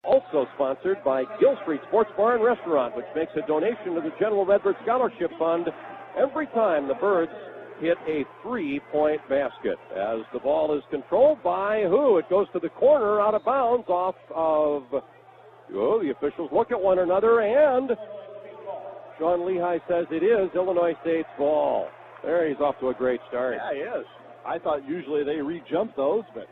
Also sponsored by Gill Street Sports Bar and Restaurant, which makes a donation to the General Redbird Scholarship Fund every time the Birds hit a 3-point basket. As the ball is controlled by who? It goes to the corner, out of bounds, off of... Oh, the officials look at one another, and Sean Lehigh says it is Illinois State's ball. There, he's off to a great start. Yeah, he is. I thought usually they re-jump those, but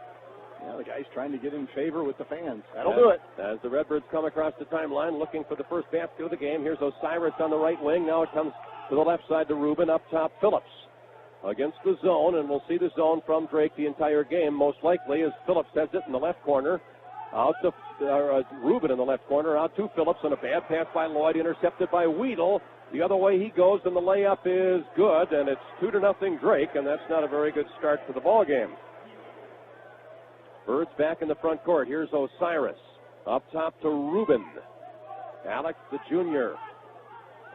the guy's trying to get in favor with the fans. That'll do it. As the Redbirds come across the timeline looking for the first basket of the game, here's Osiris on the right wing. Now it comes to the left side to Rubin. Up top, Phillips against the zone, and we'll see the zone from Drake the entire game, most likely, as Phillips has it in the left corner. Out to Rubin in the left corner, out to Phillips, and a bad pass by Lloyd, intercepted by Weedle. The other way he goes, and the layup is good, and it's 2-0 Drake, and that's not a very good start to the ball game. Birds back in the front court. Here's Osiris. Up top to Rubin. Alex, the junior,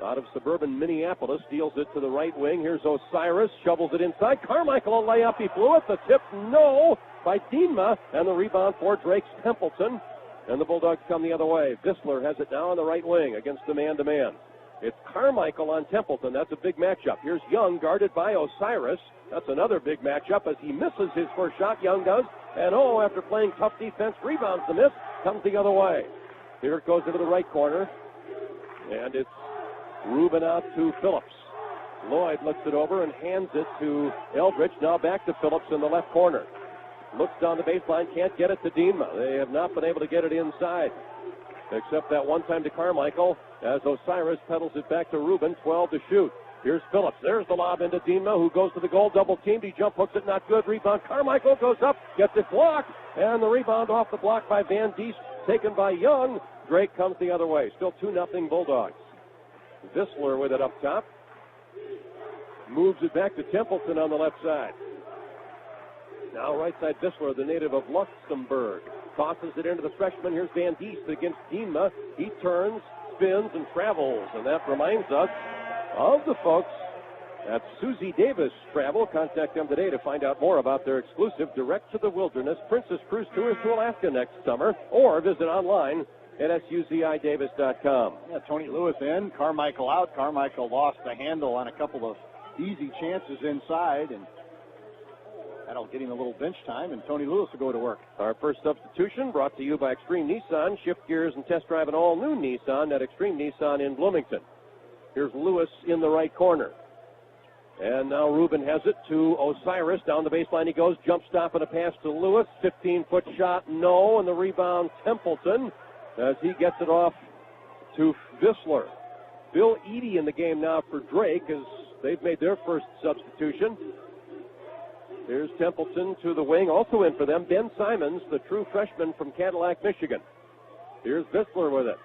out of suburban Minneapolis, deals it to the right wing. Here's Osiris, shovels it inside. Carmichael, a layup, he blew it. The tip, no, by Diener, and the rebound for Drake's Templeton. And the Bulldogs come the other way. Vissler has it now on the right wing against the man-to-man. It's Carmichael on Templeton. That's a big matchup. Here's Young, guarded by Osiris. That's another big matchup as he misses his first shot. Young does. And after playing tough defense, rebounds the miss, comes the other way. Here it goes into the right corner. And it's Rubin out to Phillips. Lloyd looks it over and hands it to Eldridge. Now back to Phillips in the left corner. Looks down the baseline, can't get it to Diener. They have not been able to get it inside, except that one time to Carmichael, as Osiris pedals it back to Rubin, 12 to shoot. Here's Phillips. There's the lob into Diener, who goes to the goal, double-teamed. He jump hooks it, not good. Rebound. Carmichael goes up, gets it blocked, and the rebound off the block by Van Diest, taken by Young. Drake comes the other way. Still 2-0 Bulldogs. Vissler with it up top. Moves it back to Templeton on the left side. Now right side Vissler, the native of Luxembourg. Tosses it into the freshman. Here's Van Diest against Diener. He turns, spins, and travels. And that reminds us of the folks at Susie Davis Travel. Contact them today to find out more about their exclusive Direct to the Wilderness Princess Cruise Tours to Alaska next summer, or visit online at SUZIDavis.com. Yeah, Tony Lewis in, Carmichael out. Carmichael lost the handle on a couple of easy chances inside, and that'll get him a little bench time, and Tony Lewis will go to work. Our first substitution brought to you by Extreme Nissan. Shift gears and test drive an all-new Nissan at Extreme Nissan in Bloomington. Here's Lewis in the right corner. And now Rubin has it to Osiris. Down the baseline he goes. Jump stop and a pass to Lewis. 15-foot shot, no. And the rebound, Templeton, as he gets it off to Vissler. Bill Eady in the game now for Drake as they've made their first substitution. Here's Templeton to the wing. Also in for them, Ben Simons, the true freshman from Cadillac, Michigan. Here's Vissler with it.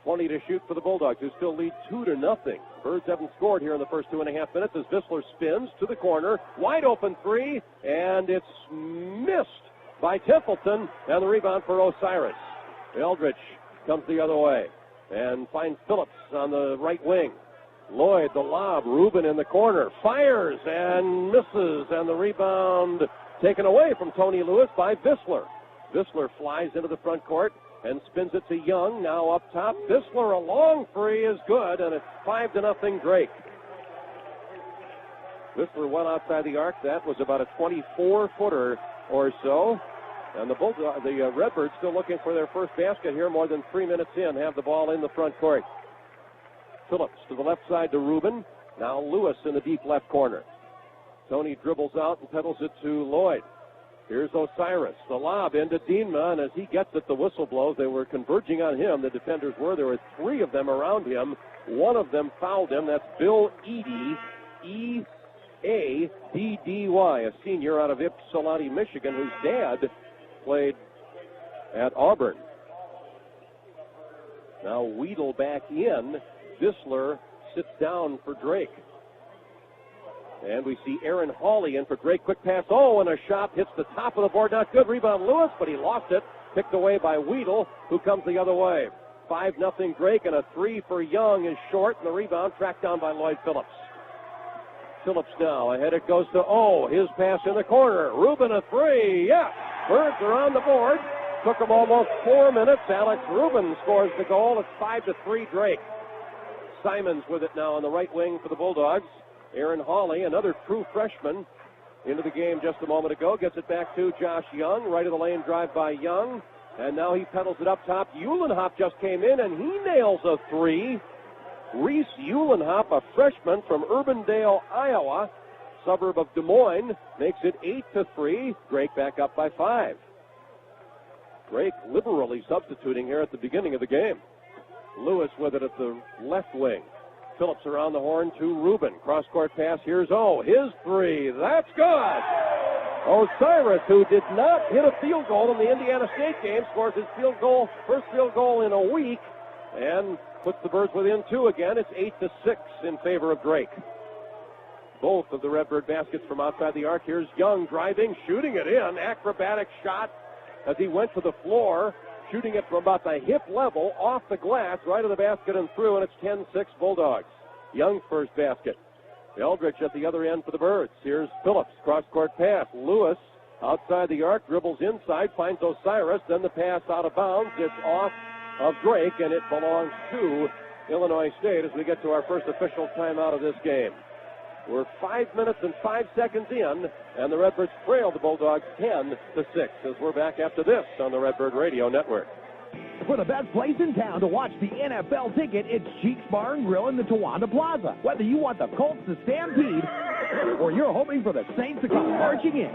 20 to shoot for the Bulldogs, who still lead 2-0. Birds haven't scored here in the first 2.5 minutes as Vissler spins to the corner. Wide open three, and it's missed by Templeton, and the rebound for Osiris. Eldridge comes the other way and finds Phillips on the right wing. Lloyd, the lob, Rubin in the corner, fires and misses, and the rebound taken away from Tony Lewis by Vissler. Vissler flies into the front court and spins it to Young. Now up top, Vissler, a long three is good, and it's 5-0 Drake. Vissler went outside the arc. That was about a 24-footer or so. And the Redbirds still looking for their first basket here, more than 3 minutes in, have the ball in the front court. Phillips to the left side to Rubin. Now Lewis in the deep left corner. Tony dribbles out and pedals it to Lloyd. Here's Osiris. The lob into Diener, and as he gets it, the whistle blows. They were converging on him. The defenders were. There were 3 of them around him. One of them fouled him. That's Bill Eady, E-A-D-D-Y, a senior out of Ypsilanti, Michigan, whose dad played at Auburn. Now Weedle back in. Vissler sits down for Drake. And we see Aaron Hawley in for Drake. Quick pass. Oh, and a shot hits the top of the board. Not good. Rebound Lewis, but he lost it. Picked away by Weedle, who comes the other way. 5-0 Drake, and a 3 for Young is short, and the rebound tracked down by Lloyd Phillips. Phillips now. Ahead it goes to his pass in the corner. Rubin a 3. Yeah. Birds are on the board. took him almost 4 minutes. Alex Rubin scores the goal. It's 5-3 Drake. Simons with it now on the right wing for the Bulldogs. Aaron Hawley, another true freshman, into the game just a moment ago. Gets it back to Josh Young. Right of the lane drive by Young. And now he pedals it up top. Uhlenhop just came in, and he nails a three. Reese Uhlenhop, a freshman from Urbandale, Iowa, suburb of Des Moines, makes it 8-3. Drake back up by 5. Drake liberally substituting here at the beginning of the game. Lewis with it at the left wing. Phillips around the horn to Rubin. Cross-court pass. Here's O. His three. That's good. Osiris, who did not hit a field goal in the Indiana State game, scores his first field goal in a week, and puts the Birds within 2 again. It's 8-6 in favor of Drake. Both of the Redbird baskets from outside the arc. Here's Young driving, shooting it in. Acrobatic shot as he went to the floor, shooting it from about the hip level, off the glass, right of the basket and through, and it's 10-6 Bulldogs. Young's first basket. Eldridge at the other end for the Birds. Here's Phillips, cross-court pass. Lewis outside the arc, dribbles inside, finds Osiris, then the pass out of bounds. It's off of Drake, and it belongs to Illinois State as we get to our first official timeout of this game. We're 5 minutes and 5 seconds in, and the Redbirds trail the Bulldogs 10-6 as we're back after this on the Redbird Radio Network. For the best place in town to watch the NFL ticket, it's Cheeks Bar and Grill in the Towanda Plaza. Whether you want the Colts to stampede or you're hoping for the Saints to come marching in,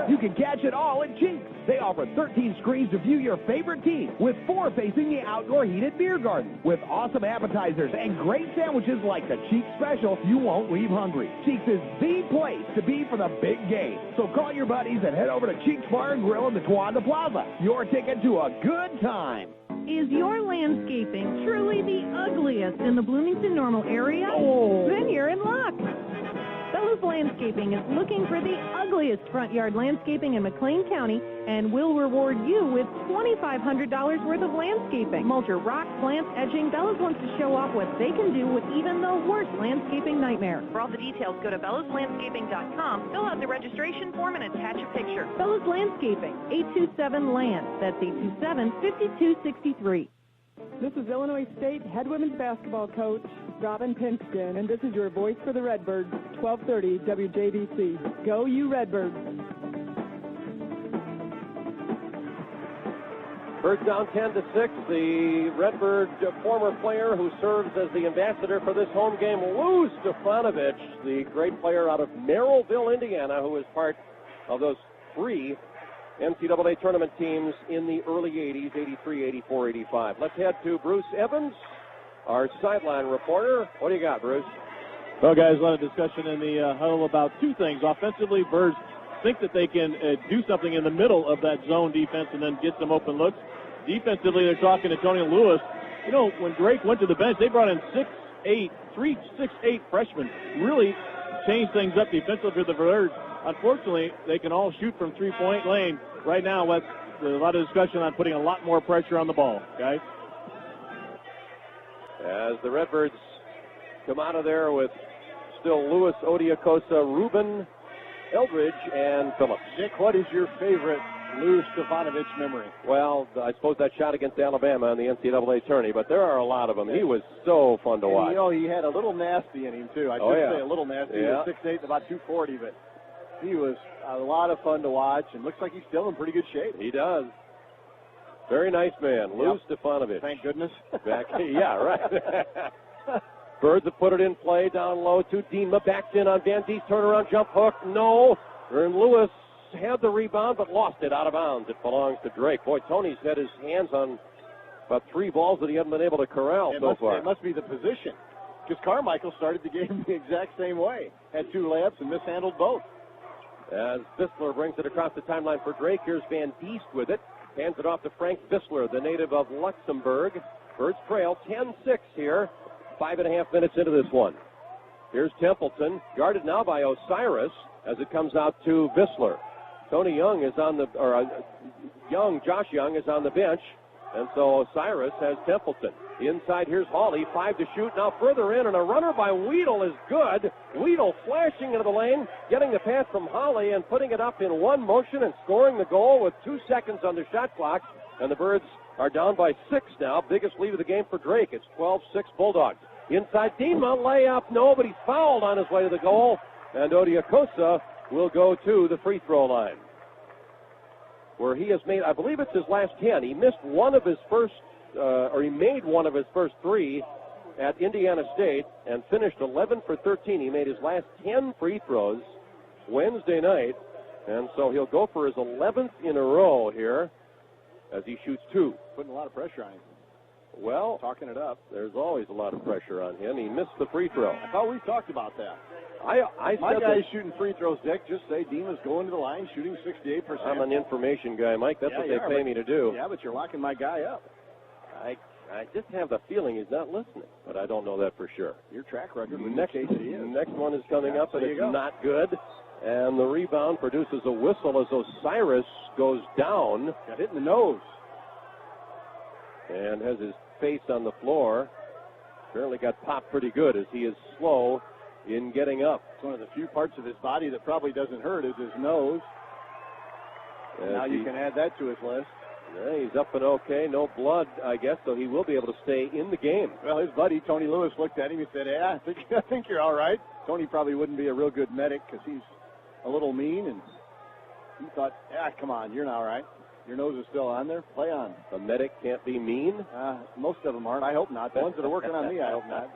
you can catch it all at Cheeks. They offer 13 screens to view your favorite team, with 4 facing the outdoor heated beer garden. With awesome appetizers and great sandwiches like the Cheeks Special, you won't leave hungry. Cheeks is the place to be for the big game. So call your buddies and head over to Cheeks Bar and Grill in the Towanda Plaza. Your ticket to a good time. Is your landscaping truly the ugliest in the Bloomington Normal area? Oh. Then you're in luck. Bellows Landscaping is looking for the ugliest front yard landscaping in McLean County and will reward you with $2,500 worth of landscaping. Mulcher, rock, plants, edging. Bellows wants to show off what they can do with even the worst landscaping nightmare. For all the details, go to bellowslandscaping.com, fill out the registration form, and attach a picture. Bellows Landscaping, 827-LAND. That's 827-5263. This is Illinois State head women's basketball coach Robin Pinkston, and this is your voice for the Redbirds, 1230 WJBC. Go you Redbirds. Birds down 10-6. The Redbird former player who serves as the ambassador for this home game, Lou Stefanovic, the great player out of Merrillville, Indiana, who was part of those 3 NCAA tournament teams in the early 80s, 83, 84, 85. Let's head to Bruce Evans, our sideline reporter. What do you got, Bruce? Well, guys, a lot of discussion in the huddle about 2 things. Offensively, Birds think that they can do something in the middle of that zone defense and then get some open looks. Defensively, they're talking to Tony Lewis. You know, when Drake went to the bench, they brought in 6'8", 6'8" freshmen. Really changed things up defensively for the Birds. Unfortunately, they can all shoot from three-point lane. Right now, there's a lot of discussion on putting a lot more pressure on the ball, guys. As the Redbirds come out of there with still Lewis, Odiakosa, Rubin, Eldridge, and Phillips. Nick, what is your favorite Lou Stefanovic memory? Well, I suppose that shot against Alabama in the NCAA tourney, but there are a lot of them. He was so fun to watch. You know, he had a little nasty in him, too. I should say a little nasty. Yeah. He was 6'8", about 240, but he was a lot of fun to watch, and looks like he's still in pretty good shape. He does. Very nice man, Lou Stefanovic. Thank goodness. Yeah, right. Birds have put it in play down low to Diener. Backs in on Van Dees. Turnaround jump hook. No. And Lewis had the rebound but lost it out of bounds. It belongs to Drake. Boy, Tony's had his hands on about 3 balls that he hasn't been able to corral so far. It must be the position, because Carmichael started the game the exact same way. Had 2 layups and mishandled both. As Vissler brings it across the timeline for Drake, here's Van Diest with it. Hands it off to Frank Vissler, the native of Luxembourg. Birds trail 10-6 here. 5.5 minutes into this one. Here's Templeton, guarded now by Osiris as it comes out to Vissler. Tony Young is on the, Josh Young is on the bench, and so Osiris has Templeton. Inside, here's Hawley, 5 to shoot, now further in, and a runner by Weedle is good. Weedle flashing into the lane, getting the pass from Hawley and putting it up in one motion and scoring the goal with 2 seconds on the shot clock. and the Birds are down by 6 now. Biggest lead of the game for Drake. It's 12-6 Bulldogs. Inside Diener, layup, no, but he's fouled on his way to the goal, and Odiokosa will go to the free throw line, where he has made, I believe it's his last 10. He missed one of his first, he made one of his first 3 at Indiana State and finished 11 for 13. He made his last 10 free throws Wednesday night, and so he'll go for his 11th in a row here as he shoots 2. Putting a lot of pressure on him. Well, talking it up. There's always a lot of pressure on him. He missed the free throw. I thought we talked about that. I My said guy's that shooting free throws, Dick. Just say Diener's going to the line, shooting 68%. I'm an information guy, Mike. That's what they pay me to do. Yeah, but you're locking my guy up. I just have the feeling he's not listening, but I don't know that for sure. Your track record would next one is coming up, and it's not good. And the rebound produces a whistle as Osiris goes down. Got hit in the nose. And has his face on the floor. Apparently got popped pretty good as he is slow in getting up. It's one of the few parts of his body that probably doesn't hurt is his nose. Now you can add that to his list. Yeah, he's up and okay. No blood, I guess, so he will be able to stay in the game. Well, his buddy, Tony Lewis, looked at him and said, I think you're all right. Tony probably wouldn't be a real good medic because he's a little mean, and he thought, come on, you're not all right. Your nose is still on there. Play on. A medic can't be mean? Most of them aren't. I hope not. The ones that are working on me, I hope not.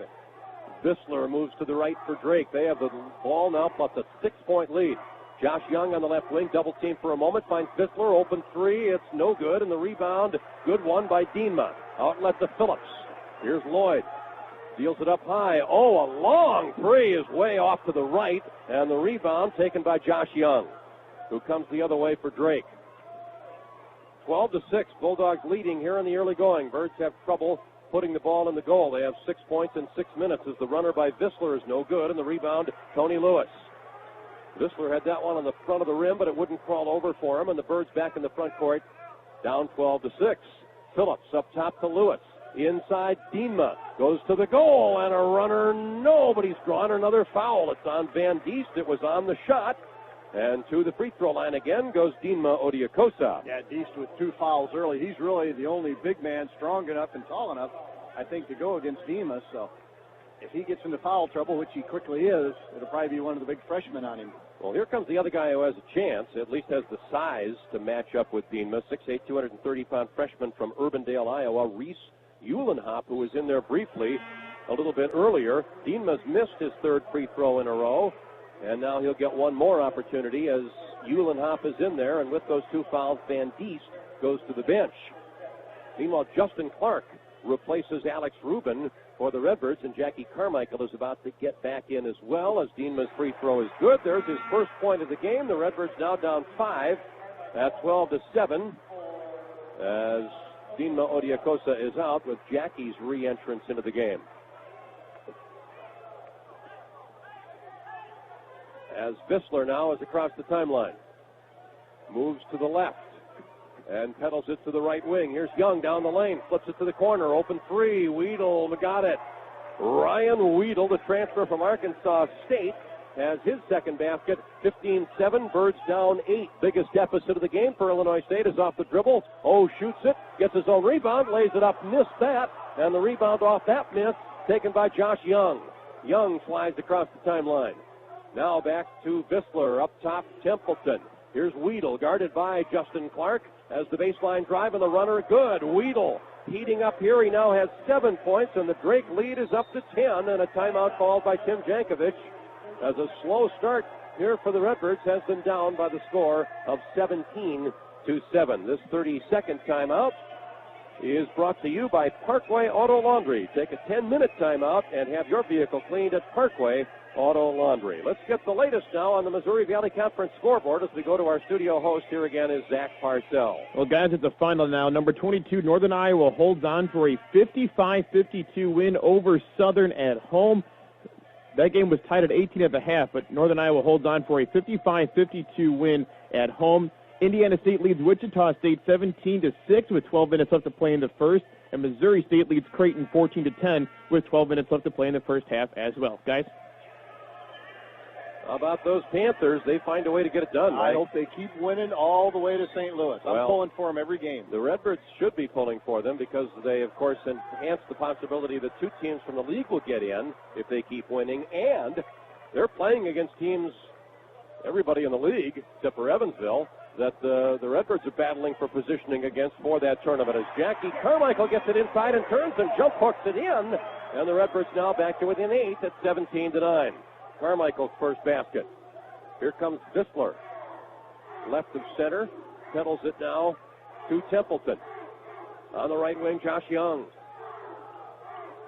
Vissler moves to the right for Drake. They have the ball now, plus a 6-point lead. Josh Young on the left wing, double team for a moment, finds Vissler, open 3, it's no good, and the rebound, good one by Diener. Outlet to Phillips. Here's Lloyd. Deals it up high. Oh, a long 3 is way off to the right, and the rebound taken by Josh Young, who comes the other way for Drake. 12-6, Bulldogs leading here in the early going. Birds have trouble putting the ball in the goal. They have 6 points in 6 minutes as the runner by Vissler is no good, and the rebound, Tony Lewis. Vissler had that one on the front of the rim, but it wouldn't crawl over for him, and the Birds back in the front court, down 12-6. Phillips up top to Lewis. Inside, Diener goes to the goal, and a runner, no, but he's drawn another foul. It's on Van Diest. It was on the shot. And to the free throw line again goes Diener Odiokosa. Yeah, Diest with 2 fouls early. He's really the only big man strong enough and tall enough, I think, to go against Diener. So if he gets into foul trouble, which he quickly is, it'll probably be one of the big freshmen on him. Well, here comes the other guy who has a chance, at least has the size to match up with Diener. 6'8", 230-pound freshman from Urbandale, Iowa, Reese Uhlenhop, who was in there briefly a little bit earlier. Diener's missed his 3rd free throw in a row. And now he'll get one more opportunity as Uhlenhop is in there, and with those 2 fouls, Van Diest goes to the bench. Meanwhile, Justin Clark replaces Alex Rubin for the Redbirds, and Jackie Carmichael is about to get back in as well as Diener's free throw is good. There's his first point of the game. The Redbirds now down 5 at 12-7 as Diener Odiokosa is out with Jackie's re-entrance into the game. As Vissler now is across the timeline. Moves to the left and pedals it to the right wing. Here's Young down the lane, flips it to the corner, open 3, Weedle got it. Ryan Weedle, the transfer from Arkansas State, has his second basket, 15-7, Birds down 8. Biggest deficit of the game for Illinois State is off the dribble. Shoots it, gets his own rebound, lays it up, missed that, and the rebound off that miss taken by Josh Young. Young slides across the timeline. Now back to Vissler, up top, Templeton. Here's Weedle, guarded by Justin Clark, as the baseline drive and the runner, good. Weedle heating up here. He now has 7 points, and the Drake lead is up to 10, and a timeout called by Tim Jankovic, as a slow start here for the Redbirds has been down by the score of 17-7. This 30-second timeout is brought to you by Parkway Auto Laundry. Take a 10-minute timeout and have your vehicle cleaned at Parkway Auto Laundry. Let's get the latest now on the Missouri Valley Conference scoreboard as we go to our studio host. Here again is Zach Parcell. Well, guys, it's a final now. Number 22, Northern Iowa holds on for a 55-52 win over Southern at home. That game was tied at 18 at the half, but Northern Iowa holds on for a 55-52 win at home. Indiana State leads Wichita State 17-6 with 12 minutes left to play in the first, and Missouri State leads Creighton 14-10 with 12 minutes left to play in the first half as well. Guys? How about those Panthers? They find a way to get it done, right? I hope they keep winning all the way to St. Louis. I'm pulling for them every game. The Redbirds should be pulling for them because they, of course, enhance the possibility that 2 teams from the league will get in if they keep winning. And they're playing against teams, everybody in the league, except for Evansville, that the Redbirds are battling for positioning against for that tournament. As Jackie Carmichael gets it inside and turns and jump hooks it in. And the Redbirds now back to within 8 at 17-9. Carmichael's first basket. Here comes Visler. Left of center. Pedals it now to Templeton. On the right wing, Josh Young,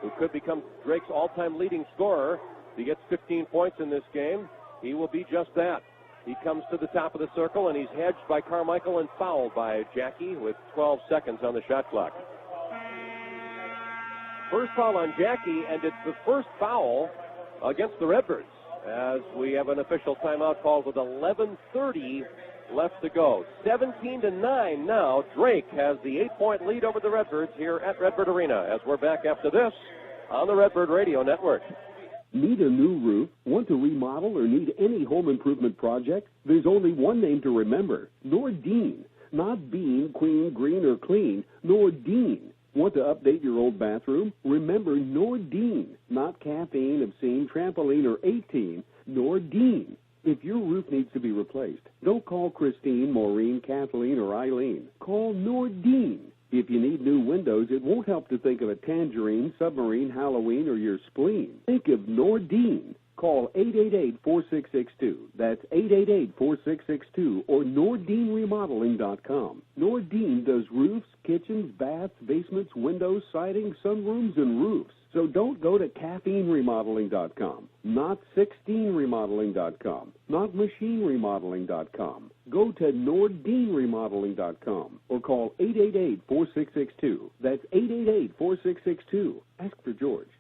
who could become Drake's all-time leading scorer. If he gets 15 points in this game, he will be just that. He comes to the top of the circle, and he's hedged by Carmichael and fouled by Jackie with 12 seconds on the shot clock. First foul on Jackie, and it's the first foul against the Redbirds, as we have an official timeout called with 11:30 left to go. 17-9 now. Drake has the 8-point lead over the Redbirds here at Redbird Arena, as we're back after this on the Redbird Radio Network. Need a new roof? Want to remodel or need any home improvement project? There's only one name to remember: Nordine. Not Bean, Queen, Green, or Clean. Nordine. Want to update your old bathroom? Remember Nordine. Not caffeine, obscene, trampoline, or 18. Nordine. If your roof needs to be replaced, don't call Christine, Maureen, Kathleen, or Eileen. Call Nordine. If you need new windows, it won't help to think of a tangerine, submarine, Halloween, or your spleen. Think of Nordine. Call 888-4662. That's 888-4662 or NordineRemodeling.com. Nordine does roofs, kitchens, baths, basements, windows, siding, sunrooms, and roofs. So don't go to CaffeineRemodeling.com, not 16Remodeling.com, not MachineRemodeling.com. Go to NordineRemodeling.com or call 888-4662. That's 888-4662. Ask for George.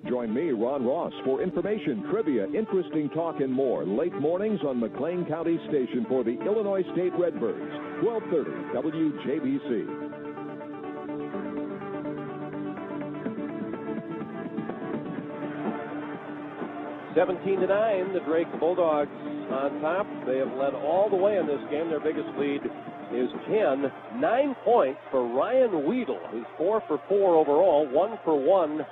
Join me, Ron Ross, for information, trivia, interesting talk, and more late mornings on McLean County Station for the Illinois State Redbirds, 1230 WJBC. (17-9), the Drake Bulldogs on top. They have led all the way in this game. Their biggest lead is 10. 9 points for Ryan Weedle, who's 4 for 4 overall, 1 for 1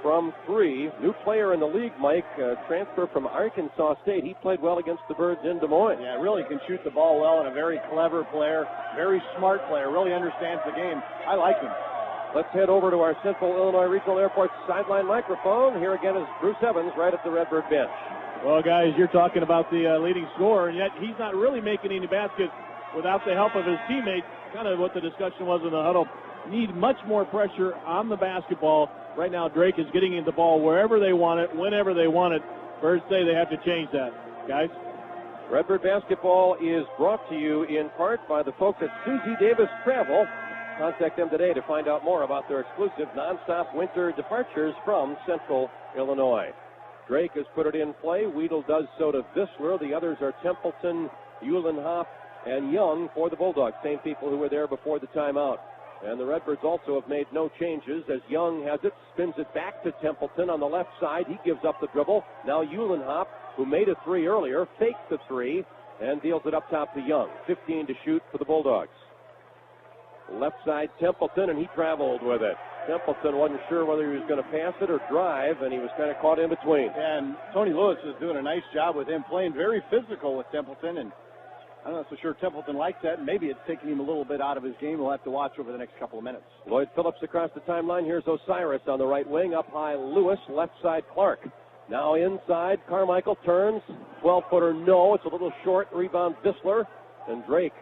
from 3. New player in the league, Mike, transfer from Arkansas State. He played well against the Birds in Des Moines. Yeah, really can shoot the ball well, and a very clever player, very smart player, really understands the game. I like him. Let's head over to our Central Illinois Regional Airport sideline microphone. Here again is Bruce Evans right at the Redbird bench. Well, guys, you're talking about the leading scorer, and yet he's not really making any baskets without the help of his teammates. Kind of what the discussion was in the huddle. Need much more pressure on the basketball. Right now, Drake is getting the ball wherever they want it, whenever they want it. Birds say they have to change that. Guys? Redbird basketball is brought to you in part by the folks at Susie Davis Travel. Contact them today to find out more about their exclusive nonstop winter departures from Central Illinois. Drake has put it in play. Weedle does so to Visler. The others are Templeton, Uhlenhoff, and Young for the Bulldogs. Same people who were there before the timeout. And the Redbirds also have made no changes as Young has it, spins it back to Templeton on the left side. He gives up the dribble. Now Uhlenhoff, who made a 3 earlier, fakes the 3 and deals it up top to Young. 15 to shoot for the Bulldogs. Left side Templeton, and he traveled with it. Templeton wasn't sure whether he was going to pass it or drive, and he was kind of caught in between. And Tony Lewis is doing a nice job with him, playing very physical with Templeton, and I'm not so sure Templeton likes that. Maybe it's taking him a little bit out of his game. We'll have to watch over the next couple of minutes. Lloyd Phillips across the timeline. Here's Osiris on the right wing. Up high, Lewis. Left side, Clark. Now inside, Carmichael turns. 12-footer, no. It's a little short. Rebound, Visler. And Drake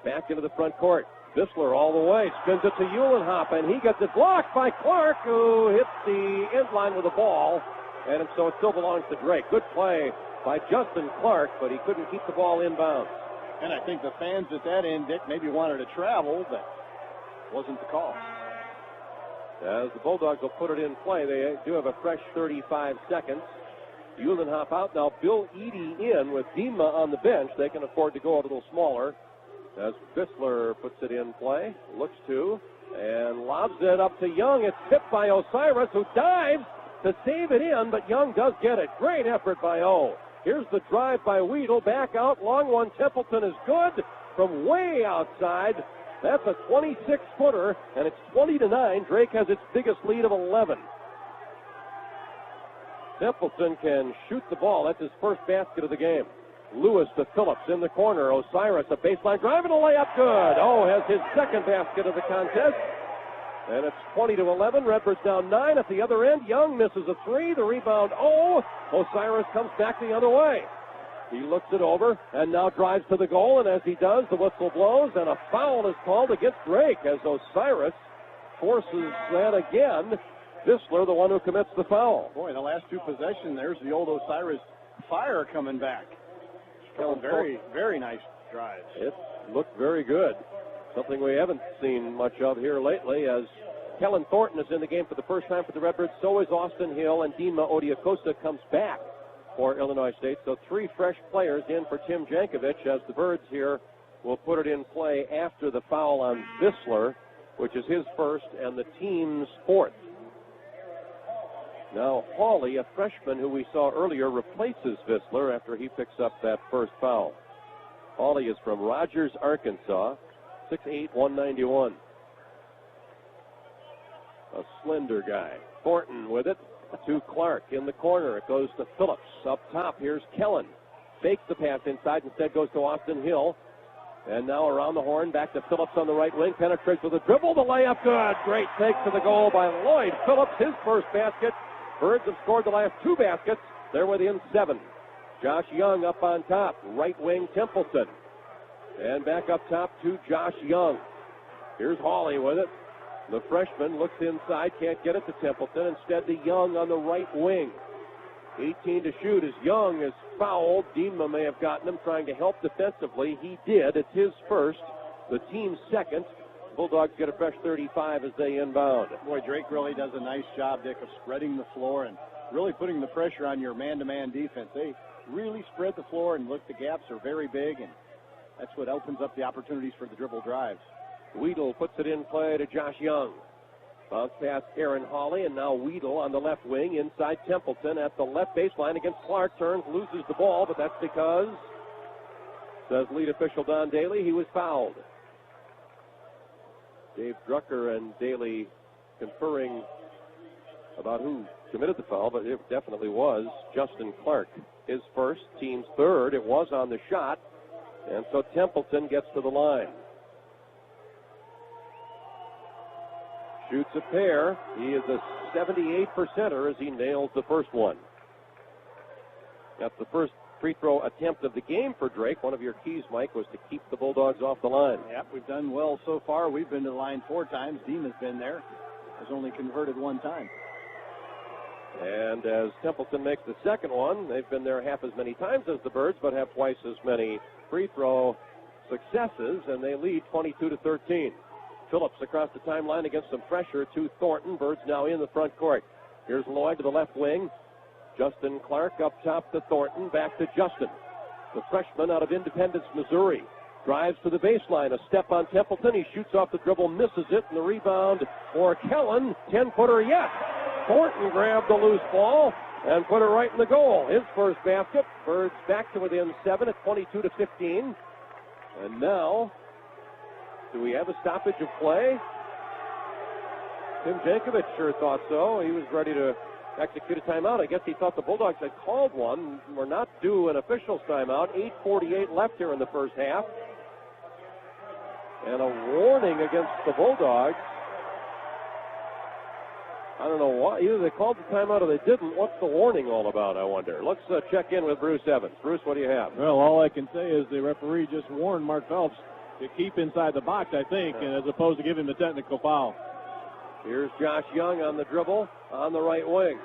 back into the front court. Visler all the way. Spins it to Uhlenhoff, and he gets it blocked by Clark, who hits the end line with the ball. And so it still belongs to Drake. Good play by Justin Clark, but he couldn't keep the ball inbounds. And I think the fans at that end, Dick, maybe wanted to travel, but wasn't the call. As the Bulldogs will put it in play, they do have a fresh 35 seconds. Uhlenhoff out now. Bill Eady in with Dima on the bench. They can afford to go a little smaller. As Visler puts it in play, looks to, and lobs it up to Young. It's tipped by Osiris, who dives to save it in, but Young does get it. Great effort by O. Here's the drive by Weedle. Back out. Long one. Templeton is good from way outside. That's a 26-footer, and it's 20-9. Drake has its biggest lead of 11. Templeton can shoot the ball. That's his first basket of the game. Lewis to Phillips in the corner. Osiris, a baseline drive and a layup. Good. Has his second basket of the contest. And it's 20-11. Redbirds down 9 at the other end. Young misses a 3. The rebound. Osiris comes back the other way. He looks it over and now drives to the goal. And as he does, the whistle blows and a foul is called against Drake as Osiris forces that again. Vissler, the one who commits the foul. Boy, the last two possessions, there's the old Osiris fire coming back. Very, very nice drive. It looked very good. Something we haven't seen much of here lately, as Kellen Thornton is in the game for the first time for the Redbirds. So is Austin Hill, and Dima Odiacosta comes back for Illinois State. So 3 fresh players in for Tim Jankovic, as the Birds here will put it in play after the foul on Vissler, which is his first and the team's 4th. Now Hawley, a freshman who we saw earlier, replaces Vissler after he picks up that first foul. Hawley is from Rogers, Arkansas, 6'8", 191. A slender guy. Thornton with it to Clark in the corner. It goes to Phillips. Up top, here's Kellen. Fakes the pass inside, instead goes to Austin Hill. And now around the horn, back to Phillips on the right wing. Penetrates with a dribble. The layup good. Great take to the goal by Lloyd Phillips. His first basket. Birds have scored the last 2 baskets. They're within 7. Josh Young up on top. Right wing Templeton. And back up top to Josh Young. Here's Hawley with it. The freshman looks inside, can't get it to Templeton. Instead to Young on the right wing. 18 to shoot as Young is fouled. Diener may have gotten him trying to help defensively. He did. It's his first, the team's second. Bulldogs get a fresh 35 as they inbound. Boy, Drake really does a nice job, Dick, of spreading the floor and really putting the pressure on your man-to-man defense. They really spread the floor, and look, the gaps are very big, and that's what opens up the opportunities for the dribble drives. Weedle puts it in play to Josh Young. Bounce past Aaron Hawley, and now Weedle on the left wing inside Templeton at the left baseline against Clark. Turns, loses the ball, but that's because, says lead official Don Daly, he was fouled. Dave Drucker and Daly conferring about who committed the foul, but it definitely was Justin Clark. His first, team's third. It was on the shot, and so Templeton gets to the line. Shoots a pair. He is a 78%er as he nails the first one. That's the first free throw attempt of the game for Drake. One of your keys, Mike, was to keep the Bulldogs off the line. Yep, we've done well so far. We've been to the line 4 times. Dean has been there. Has only converted 1 time. And as Templeton makes the second one, they've been there half as many times as the Birds, but have twice as many free throw successes, and they lead 22-13. Phillips across the timeline against some pressure to Thornton. Birds now in the front court. Here's Lloyd to the left wing. Justin Clark up top to Thornton. Back to Justin. The freshman out of Independence, Missouri. Drives to the baseline. A step on Templeton. He shoots off the dribble, misses it, and the rebound for Kellen. 10-footer, yes. Thornton grabbed the loose ball and put it right in the goal. His first basket. Birds back to within 7 at 22-15. And now, do we have a stoppage of play? Tim Jankovic sure thought so. He was ready to execute a timeout. I guess he thought the Bulldogs had called one. We're not due an official's timeout. 8:48 left here in the first half. And a warning against the Bulldogs. I don't know why. Either they called the timeout or they didn't. What's the warning all about, I wonder? Let's check in with Bruce Evans. Bruce, what do you have? Well, all I can say is the referee just warned Mark Phelps to keep inside the box, I think, and as opposed to giving him the technical foul. Here's Josh Young on the dribble on the right wing.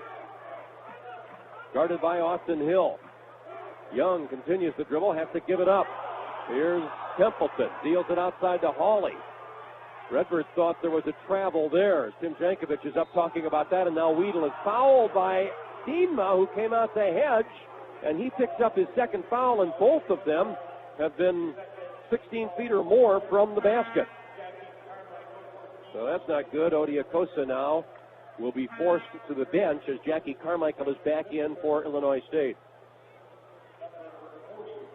Guarded by Austin Hill. Young continues the dribble, has to give it up. Here's Templeton, deals it outside to Hawley. Redbirds thought there was a travel there. Tim Jankovic is up talking about that, and now Weedle is fouled by Diener, who came out the hedge, and he picks up his second foul, and both of them have been 16 feet or more from the basket. So that's not good. Odiacosta now will be forced to the bench as Jackie Carmichael is back in for Illinois State.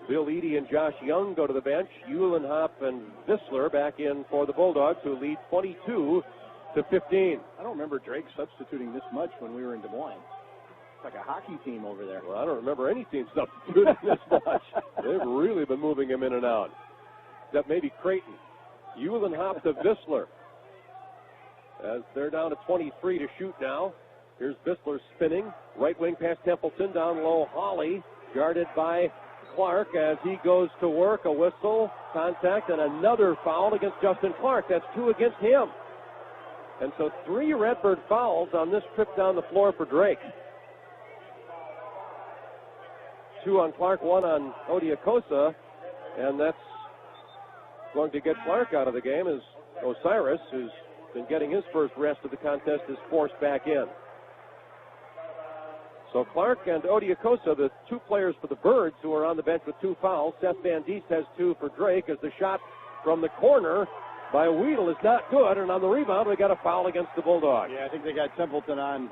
Bill Eady and Josh Young go to the bench. Uhlenhop and Vissler back in for the Bulldogs, who lead 22-15. I don't remember Drake substituting this much when we were in Des Moines. It's like a hockey team over there. Well, I don't remember any team substituting this much. They've really been moving him in and out. Except maybe Creighton. Uhlenhop to Vissler. As they're down to 23 to shoot now. Here's Vissler spinning. Right wing past Templeton. Down low, Hawley. Guarded by Clark as he goes to work. A whistle, contact, and another foul against Justin Clark. That's 2 against him. And so 3 Redbird fouls on this trip down the floor for Drake. 2 on Clark, 1 on Odiakosa. And that's going to get Clark out of the game as Osiris, who's been getting his first rest of the contest, is forced back in. So Clark and Odiakosa, the 2 players for the Birds who are on the bench with 2 fouls. Seth Van Diest has 2 for Drake as the shot from the corner by Weedle is not good. And on the rebound, we got a foul against the Bulldogs. Yeah, I think they got Templeton on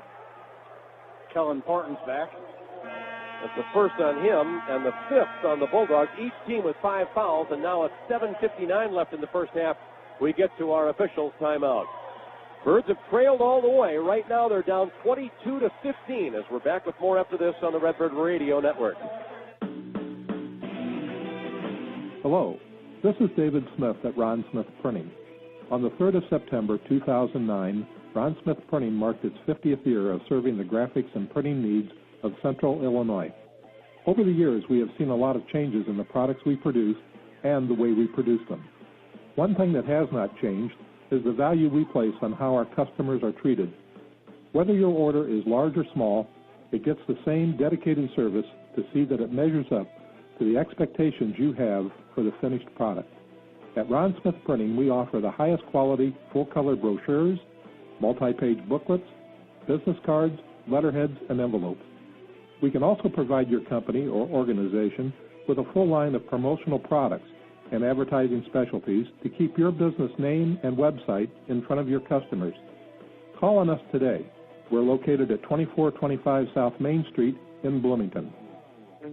Kellen Porton's back. That's the first on him and the 5th on the Bulldogs. Each team with 5 fouls, and now at 7:59 left in the first half, we get to our officials' timeout. Birds have trailed all the way. Right now, they're down 22-15 as we're back with more after this on the Redbird Radio Network. Hello, this is David Smith at Ron Smith Printing. On the 3rd of September 2009, Ron Smith Printing marked its 50th year of serving the graphics and printing needs of Central Illinois. Over the years, we have seen a lot of changes in the products we produce and the way we produce them. One thing that has not changed is the value we place on how our customers are treated. Whether your order is large or small, it gets the same dedicated service to see that it measures up to the expectations you have for the finished product. At Ron Smith Printing, we offer the highest quality full-color brochures, multi-page booklets, business cards, letterheads, and envelopes. We can also provide your company or organization with a full line of promotional products and advertising specialties to keep your business name and website in front of your customers. Call on us today. We're located at 2425 South Main Street in Bloomington.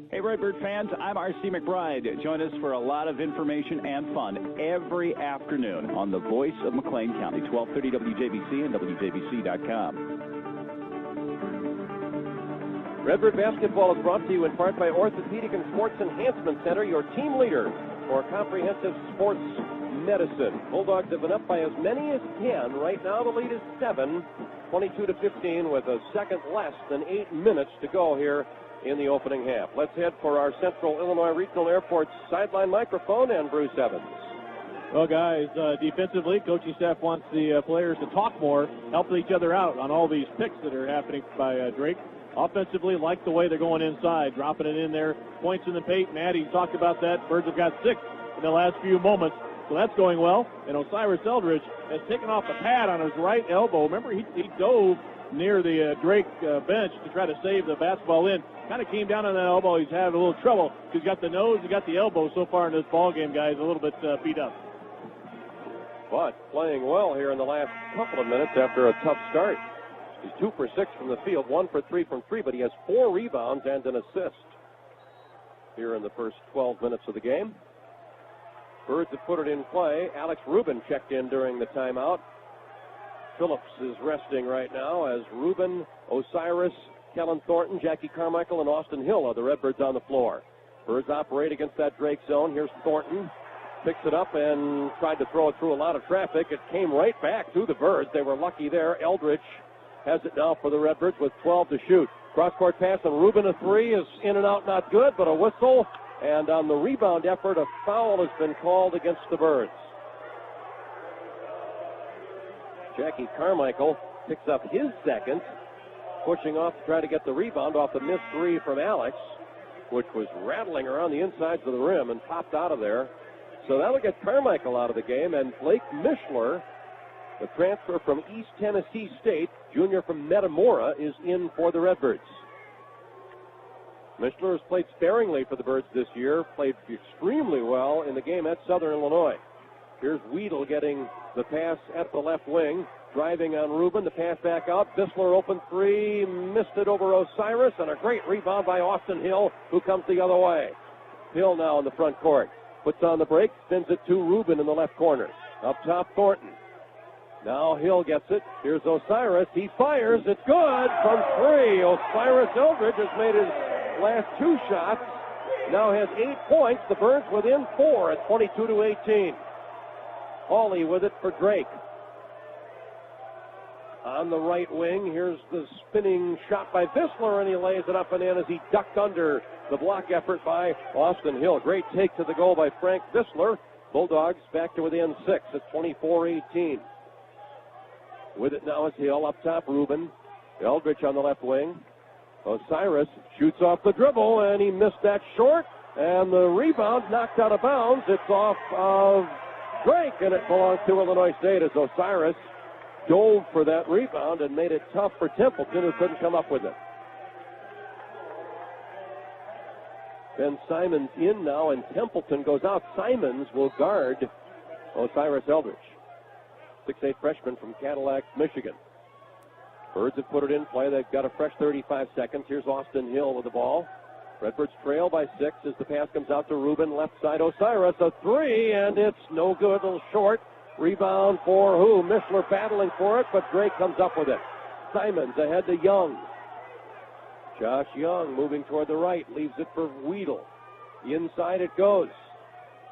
Hey, Redbird fans, I'm R.C. McBride. Join us for a lot of information and fun every afternoon on the Voice of McLean County, 1230 WJBC and WJBC.com. Redbird basketball is brought to you in part by Orthopedic and Sports Enhancement Center, your team leader for comprehensive sports medicine. Bulldogs have been up by as many as 10. Right now the lead is 7, 22-15 with a second less than 8 minutes to go here in the opening half. Let's head for our Central Illinois Regional Airport sideline microphone and Bruce Evans. Well, guys, defensively, coaching staff wants the players to talk more, help each other out on all these picks that are happening by Drake. Offensively, like the way they're going inside, dropping it in there. Points in the paint. Maddie talked about that. Birds have got 6 in the last few moments, so that's going well. And Osiris Eldridge has taken off the pad on his right elbow. Remember, he dove near the Drake bench to try to save the basketball in. Kind of came down on that elbow. He's having a little trouble. He's got the nose, he's got the elbow so far in this ball game, guys. A little bit beat up. But playing well here in the last couple of minutes after a tough start. He's 2 for 6 from the field, 1 for 3 from 3, but he has 4 rebounds and an assist here in the first 12 minutes of the game. Birds have put it in play. Alex Rubin checked in during the timeout. Phillips is resting right now as Rubin, Osiris, Kellen Thornton, Jackie Carmichael, and Austin Hill are the Redbirds on the floor. Birds operate against that Drake zone. Here's Thornton. Picks it up and tried to throw it through a lot of traffic. It came right back to the Birds. They were lucky there. Eldridge has it now for the Redbirds with 12 to shoot. Cross-court pass, and Rubin, a 3 is in and out, not good, but a whistle. And on the rebound effort, a foul has been called against the Birds. Jackie Carmichael picks up his second, pushing off to try to get the rebound off the missed 3 from Alex, which was rattling around the insides of the rim and popped out of there. So that'll get Carmichael out of the game, and Blake Mishler, the transfer from East Tennessee State, junior from Metamora, is in for the Redbirds. Mishler has played sparingly for the Birds this year, played extremely well in the game at Southern Illinois. Here's Weedle getting the pass at the left wing, driving on Rubin, the pass back out. Vissler open 3, missed it over Osiris, and a great rebound by Austin Hill, who comes the other way. Hill now in the front court. Puts on the break, spins it to Rubin in the left corner. Up top, Thornton. Now Hill gets it. Here's Osiris. He fires. It's good from 3. Osiris Eldridge has made his last 2 shots. Now has 8 points. The Birds within 4 at 22-18. Hawley with it for Drake. On the right wing, here's the spinning shot by Vissler, and he lays it up and in as he ducked under the block effort by Austin Hill. Great take to the goal by Frank Vissler. Bulldogs back to within 6 at 24-18. With it now is Hill. Up top, Rubin. Eldridge on the left wing. Osiris shoots off the dribble, and he missed that short. And the rebound knocked out of bounds. It's off of Drake, and it belongs to Illinois State as Osiris dove for that rebound and made it tough for Templeton, who couldn't come up with it. Ben Simons in now, and Templeton goes out. Simons will guard Osiris Eldridge. 6'8" freshman from Cadillac, Michigan. Birds have put it in play. They've got a fresh 35 seconds. Here's Austin Hill with the ball. Redbirds trail by 6 as the pass comes out to Rubin. Left side, Osiris, a 3, and it's no good, a little short. Rebound for who? Mishler battling for it, but Drake comes up with it. Simons ahead to Young. Josh Young moving toward the right, leaves it for Weedle. Inside it goes.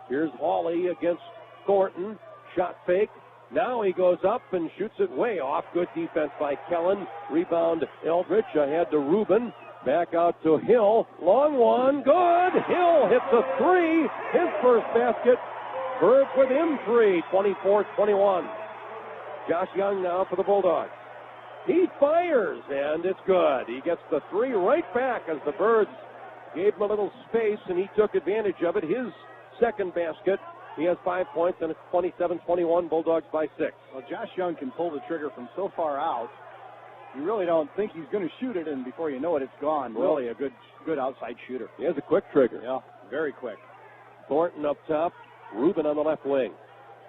Here's Hawley against Thornton. Shot fake. Now he goes up and shoots it way off. Good defense by Kellen. Rebound Eldridge ahead to Rubin. Back out to Hill. Long one. Good. Hill hits a 3. His first basket. Birds within 3. 24-21. Josh Young now for the Bulldogs. He fires, and it's good. He gets the 3 right back as the Birds gave him a little space, and he took advantage of it. His second basket. He has 5 points, and it's 27-21, Bulldogs by 6. Well, Josh Young can pull the trigger from so far out. You really don't think he's going to shoot it, and before you know it, it's gone. Really a good outside shooter. He has a quick trigger. Yeah, very quick. Thornton up top, Rubin on the left wing.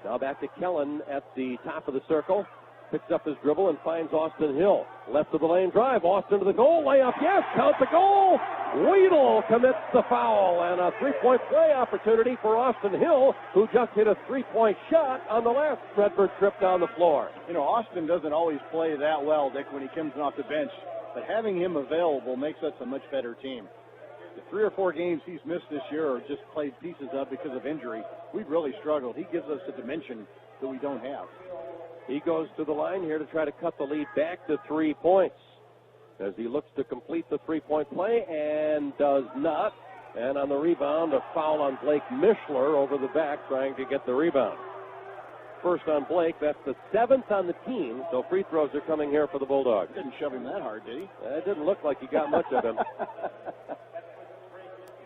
Now back to Kellen at the top of the circle. Picks up his dribble and finds Austin Hill. Left of the lane drive. Austin to the goal. Layup. Yes. Count the goal. Weedle commits the foul. And a 3-point play opportunity for Austin Hill, who just hit a 3-point shot on the last Redbird trip down the floor. You know, Austin doesn't always play that well, Dick, when he comes off the bench. But having him available makes us a much better team. The 3 or 4 games he's missed this year or just played pieces of because of injury, we've really struggled. He gives us a dimension that we don't have. He goes to the line here to try to cut the lead back to 3 points as he looks to complete the 3-point play and does not. And on the rebound, a foul on Blake Mishler over the back trying to get the rebound. First on Blake, that's the 7th on the team, so free throws are coming here for the Bulldogs. Didn't shove him that hard, did he? It didn't look like he got much of him.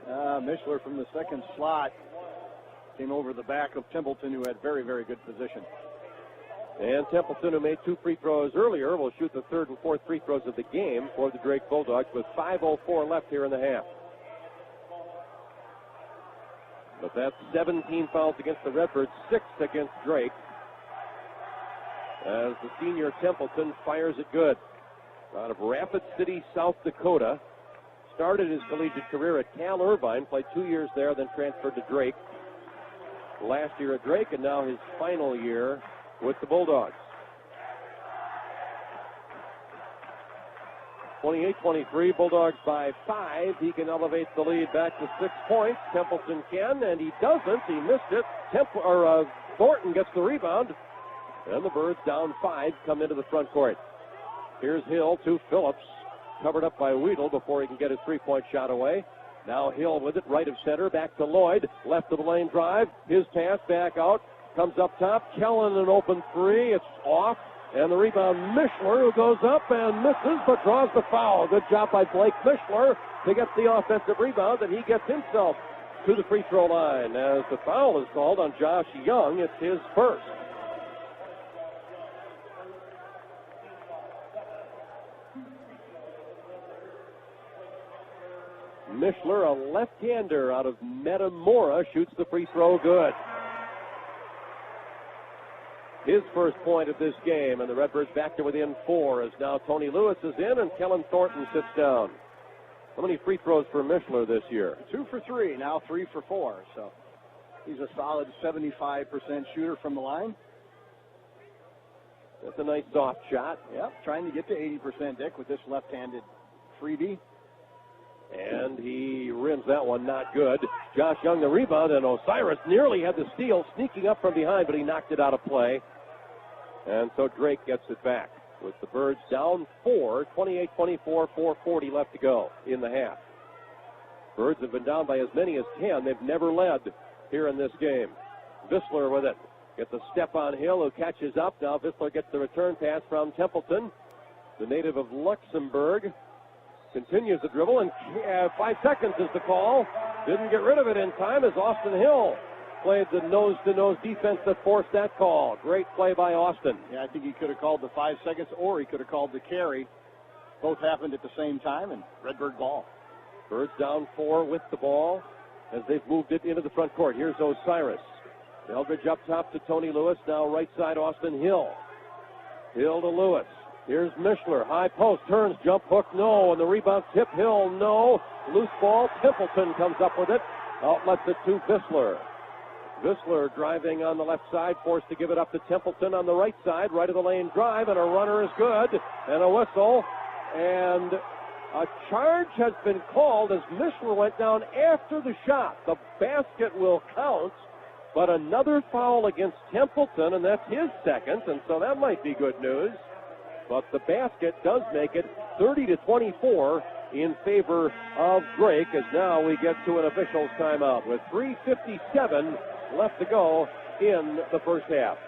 Mishler from the second slot came over the back of Templeton, who had very, very good position. And Templeton, who made 2 free throws earlier, will shoot the 3rd and 4th free throws of the game for the Drake Bulldogs with 5:04 left here in the half. But that's 17 fouls against the Redbirds, 6 against Drake. As the senior Templeton fires it good. Out of Rapid City, South Dakota. Started his collegiate career at Cal Irvine, played 2 years there, then transferred to Drake. Last year at Drake, and now his final year with the Bulldogs. 28-23, Bulldogs by 5. He can elevate the lead back to 6 points. Templeton can, and he doesn't. He missed it. Thornton gets the rebound, and the Birds down 5 come into the front court. Here's Hill to Phillips, covered up by Weedle before he can get his 3-point shot away. Now Hill with it, right of center, back to Lloyd, left of the lane drive. His pass back out. Comes up top. Kellen an open 3. It's off. And the rebound, Mishler, who goes up and misses but draws the foul. Good job by Blake Mishler to get the offensive rebound, and he gets himself to the free throw line. As the foul is called on Josh Young, it's his first. Mishler, a left-hander out of Metamora, shoots the free throw good. His first point of this game, and the Redbirds back to within 4 as now Tony Lewis is in and Kellen Thornton sits down. How many free throws for Mishler this year? 2 for 3, now 3 for 4. So he's a solid 75% shooter from the line. That's a nice soft shot. Yep, trying to get to 80%, Dick, with this left-handed freebie. And he rims that one, not good. Josh Young the rebound, and Osiris nearly had the steal, sneaking up from behind, but he knocked it out of play. And so Drake gets it back with the Birds down 4, 28-24, 4:40 left to go in the half. Birds have been down by as many as 10. They've never led here in this game. Vissler with it. Gets a step on Hill, who catches up. Now Vissler gets the return pass from Templeton, the native of Luxembourg. Continues the dribble, and 5 seconds is the call. Didn't get rid of it in time as Austin Hill played the nose-to-nose defense that forced that call. Great play by Austin. Yeah, I think he could have called the 5 seconds, or he could have called the carry. Both happened at the same time, and Redbird ball. Birds down 4 with the ball as they've moved it into the front court. Here's Osiris. Eldridge up top to Tony Lewis. Now right side, Austin Hill. Hill to Lewis. Here's Mishler, high post, turns, jump hook, no, and the rebound tip, Hill, no. Loose ball, Templeton comes up with it, outlets it to Vissler. Vissler driving on the left side, forced to give it up to Templeton on the right side, right of the lane drive, and a runner is good, and a whistle, and a charge has been called as Mishler went down after the shot. The basket will count, but another foul against Templeton, and that's his second, and so that might be good news. But the basket does make it 30-24 in favor of Drake, as now we get to an official's timeout with 3:57 left to go in the first half.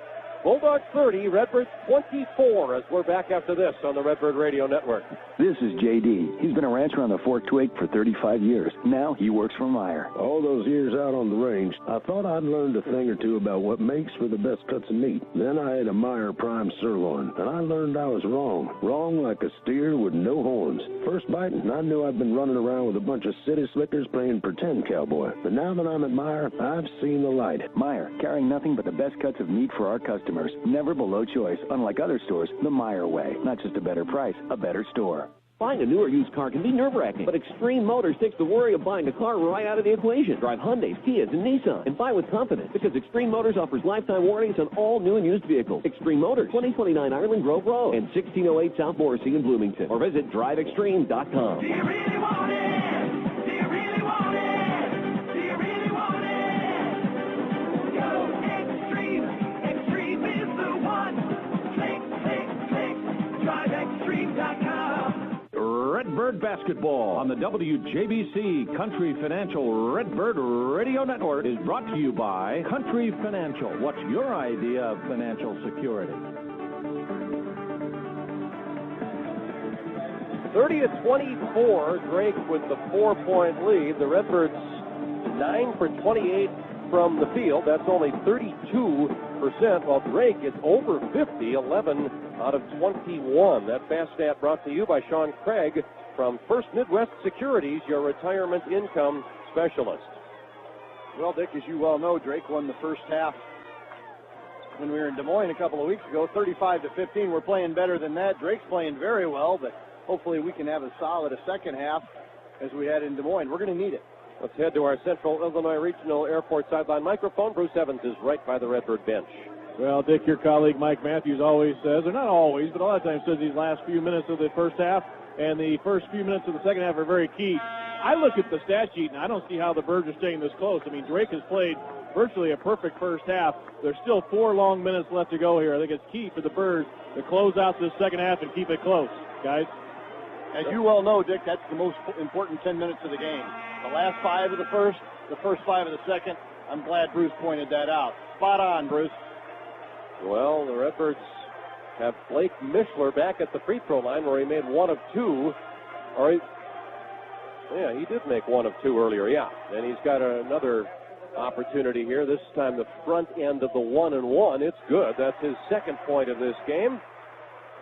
Bulldogs 30, Redbirds 24, as we're back after this on the Redbird Radio Network. This is J.D. He's been a rancher on the Fort Twig for 35 years. Now he works for Meyer. All those years out on the range, I thought I'd learned a thing or two about what makes for the best cuts of meat. Then I ate a Meyer Prime Sirloin, and I learned I was wrong. Wrong like a steer with no horns. First bite, I knew I'd been running around with a bunch of city slickers playing pretend cowboy. But now that I'm at Meyer, I've seen the light. Meyer, carrying nothing but the best cuts of meat for our customers. Never below choice. Unlike other stores, the Meyer way. Not just a better price, a better store. Buying a new or used car can be nerve-wracking, but Extreme Motors takes the worry of buying a car right out of the equation. Drive Hyundais, Kias, and Nissan, and buy with confidence because Extreme Motors offers lifetime warranties on all new and used vehicles. Extreme Motors, 2029 Ireland Grove Road, and 1608 South Morrissey in Bloomington. Or visit DriveExtreme.com. Do you really want it? Do you really want it? Do you really want it? Go Extreme. Extreme is the one. Click, click, click. DriveExtreme.com. Redbird basketball on the WJBC Country Financial Redbird Radio Network is brought to you by Country Financial. What's your idea of financial security? 30-24, Drake with the 4-point lead. The Redbirds 9 for 28 from the field. That's only 32%, while Drake is over 50, 11 out of 21. That fast stat brought to you by Sean Craig from First Midwest Securities, your retirement income specialist. Well, Dick, as you well know, Drake won the first half when we were in Des Moines a couple of weeks ago, 35-15. We're playing better than that. Drake's playing very well, but hopefully we can have as solid a second half as we had in Des Moines. We're going to need it. Let's head to our Central Illinois Regional Airport sideline microphone. Bruce Evans is right by the Redbird bench. Well, Dick, your colleague Mike Matthews always says, or not always, but a lot of times says these last few minutes of the first half and the first few minutes of the second half are very key. I look at the stat sheet, and I don't see how the Birds are staying this close. I mean, Drake has played virtually a perfect first half. There's still 4 long minutes left to go here. I think it's key for the Birds to close out this second half and keep it close, guys. As you well know, Dick, that's the most important 10 minutes of the game. The last 5 of the first 5 of the second. I'm glad Bruce pointed that out. Spot on, Bruce. Well, the Redbirds have Blake Mishler back at the free throw line where he made 1 of 2. He did make 1 of 2 earlier, yeah. And he's got another opportunity here, this time the front end of the 1-and-1. It's good. That's his second point of this game.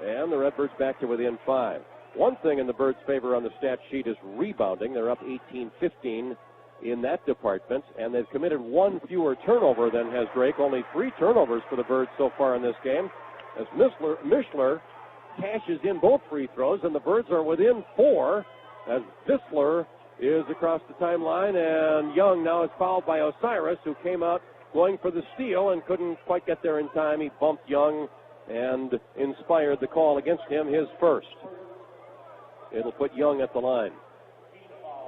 And the Redbirds back to within 5. One thing in the Birds' favor on the stat sheet is rebounding. They're up 18-15 in that department, and they've committed 1 fewer turnover than has Drake. Only 3 turnovers for the Birds so far in this game, as Mishler cashes in both free throws, and the Birds are within 4 as Visler is across the timeline, and Young now is fouled by Osiris, who came out going for the steal and couldn't quite get there in time. He bumped Young and inspired the call against him, his first. It'll put Young at the line,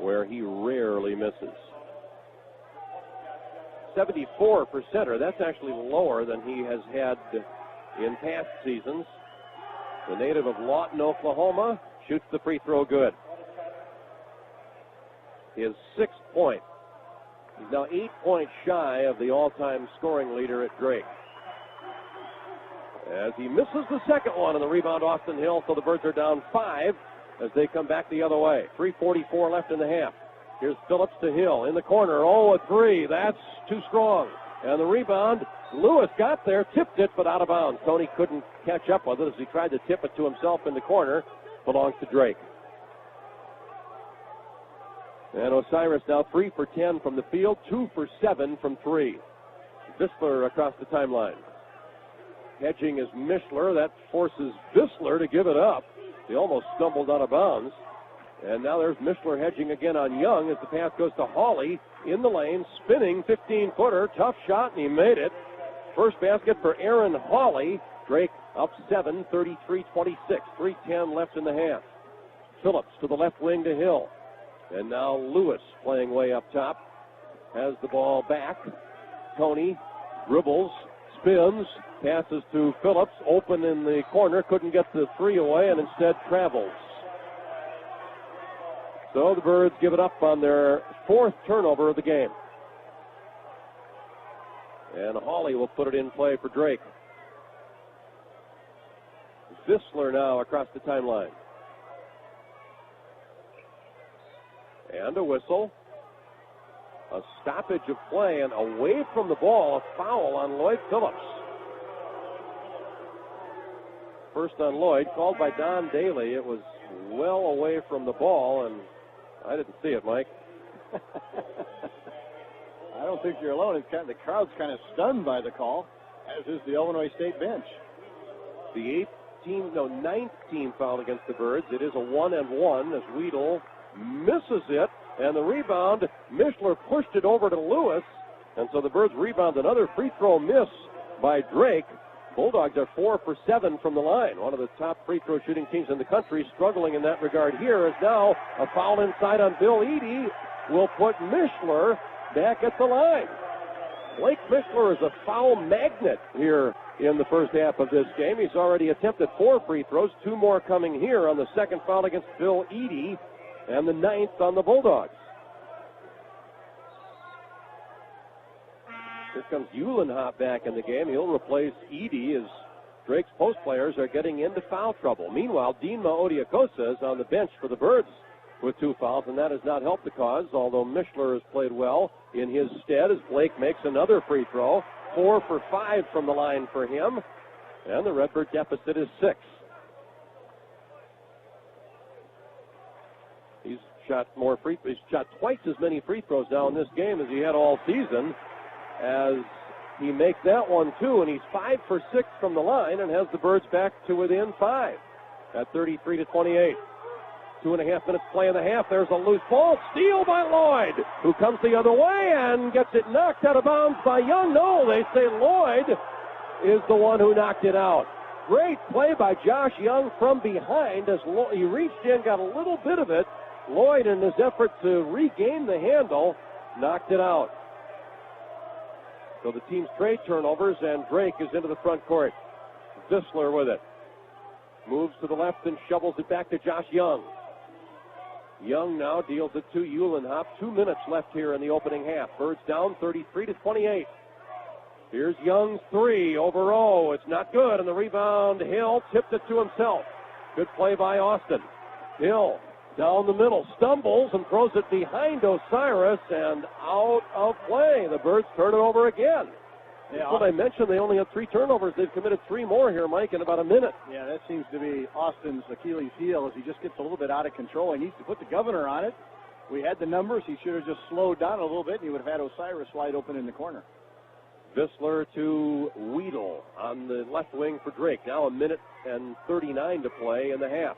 where he rarely misses. 74%, that's actually lower than he has had in past seasons. The native of Lawton, Oklahoma, shoots the free throw good. His 6th point. He's now 8 points shy of the all-time scoring leader at Drake. As he misses the second one, and the rebound, Austin Hill, so the Birds are down 5 as they come back the other way. 3:44 left in the half. Here's Phillips to Hill in the corner. Oh, a three. That's too strong. And the rebound, Lewis got there, tipped it, but out of bounds. Tony couldn't catch up with it as he tried to tip it to himself in the corner. Belongs to Drake. And Osiris now 3 for 10 from the field, 2 for 7 from 3. Visler across the timeline. Hedging is Mishler. That forces Visler to give it up. He almost stumbled out of bounds. And now there's Mishler hedging again on Young as the pass goes to Hawley in the lane, spinning 15-footer, tough shot, and he made it. First basket for Aaron Hawley. Drake up 7, 33-26, 3:10 left in the half. Phillips to the left wing to Hill. And now Lewis playing way up top. Has the ball back. Tony dribbles, spins, passes to Phillips, open in the corner, couldn't get the three away, and instead travels. So the Birds give it up on their 4th turnover of the game. And Hawley will put it in play for Drake. Visler now across the timeline. And a whistle. A stoppage of play, and away from the ball, a foul on Lloyd Phillips. First on Lloyd, called by Don Daly. It was well away from the ball, and I didn't see it, Mike. I don't think you're alone. The crowd's kind of stunned by the call, as is the Illinois State bench. The 9th team foul against the Birds. It is a 1-and-1 as Weedle misses it, and the rebound, Mishler pushed it over to Lewis, and so the Birds rebound another free throw miss by Drake. Bulldogs are 4 for 7 from the line. One of the top free throw shooting teams in the country, struggling in that regard here, is now a foul inside on Bill Eady. Will put Mishler back at the line. Blake Mishler is a foul magnet here in the first half of this game. He's already attempted 4 free throws, 2 more coming here on the second foul against Bill Eady, and the 9th on the Bulldogs. Here comes Uhlenhop back in the game. He'll replace Eady as Drake's post players are getting into foul trouble. Meanwhile, Dinma Odiakosa is on the bench for the Birds with 2 fouls, and that has not helped the cause, although Mishler has played well in his stead as Blake makes another free throw. 4 for 5 from the line for him, and the Redbird deficit is 6. He's shot twice as many free throws now in this game as he had all season, as he makes that one too, and he's 5 for 6 from the line and has the Birds back to within 5 at 33-28. 2.5 minutes play in the half. There's a loose ball. Steal by Lloyd, who comes the other way and gets it knocked out of bounds by Young. No, they say Lloyd is the one who knocked it out. Great play by Josh Young from behind as he reached in, got a little bit of it. Lloyd, in his effort to regain the handle, knocked it out. So the team's trade turnovers, and Drake is into the front court. Visler with it. Moves to the left and shovels it back to Josh Young. Young now deals it to Uhlenhop. 2 minutes left here in the opening half. Birds down 33-28. Here's Young's three over O. It's not good, and the rebound, Hill tipped it to himself. Good play by Austin. Hill down the middle, stumbles and throws it behind Osiris and out of play. The Birds turn it over again. Yeah, what I mentioned, they only have 3 turnovers. They've committed 3 more here, Mike, in about a minute. Yeah, that seems to be Austin's Achilles heel as he just gets a little bit out of control. He needs to put the governor on it. We had the numbers. He should have just slowed down a little bit, and he would have had Osiris wide open in the corner. Visler to Weedle on the left wing for Drake. Now 1 minute and 39 to play in the half.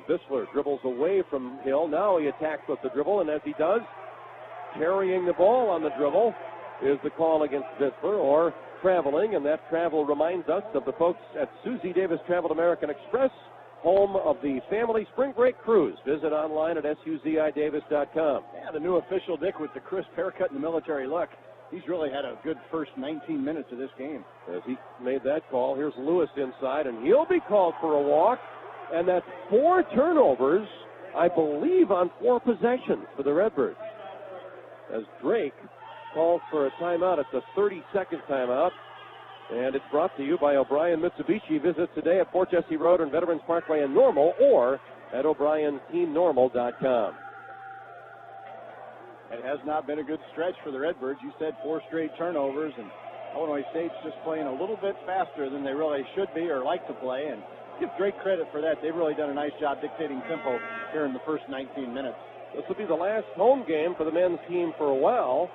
Vissler dribbles away from Hill. Now he attacks with the dribble, and as he does, carrying the ball on the dribble is the call against Vissler, or traveling, and that travel reminds us of the folks at Susie Davis Travel American Express, home of the family spring break cruise. Visit online at suzidavis.com. Yeah, the new official, Dick, with the crisp haircut and the military look. He's really had a good first 19 minutes of this game. As he made that call, here's Lewis inside, and he'll be called for a walk. And that's 4 turnovers, I believe, on 4 possessions for the Redbirds. As Drake calls for a timeout. It's a 30-second timeout. And it's brought to you by O'Brien Mitsubishi. Visit today at Fort Jesse Road and Veterans Parkway in Normal, or at O'BrienTeamNormal.com. It has not been a good stretch for the Redbirds. You said 4 straight turnovers, and Illinois State's just playing a little bit faster than they really should be or like to play. And give Drake credit for that. They've really done a nice job dictating tempo here in the first 19 minutes. This will be the last home game for the men's team for a while,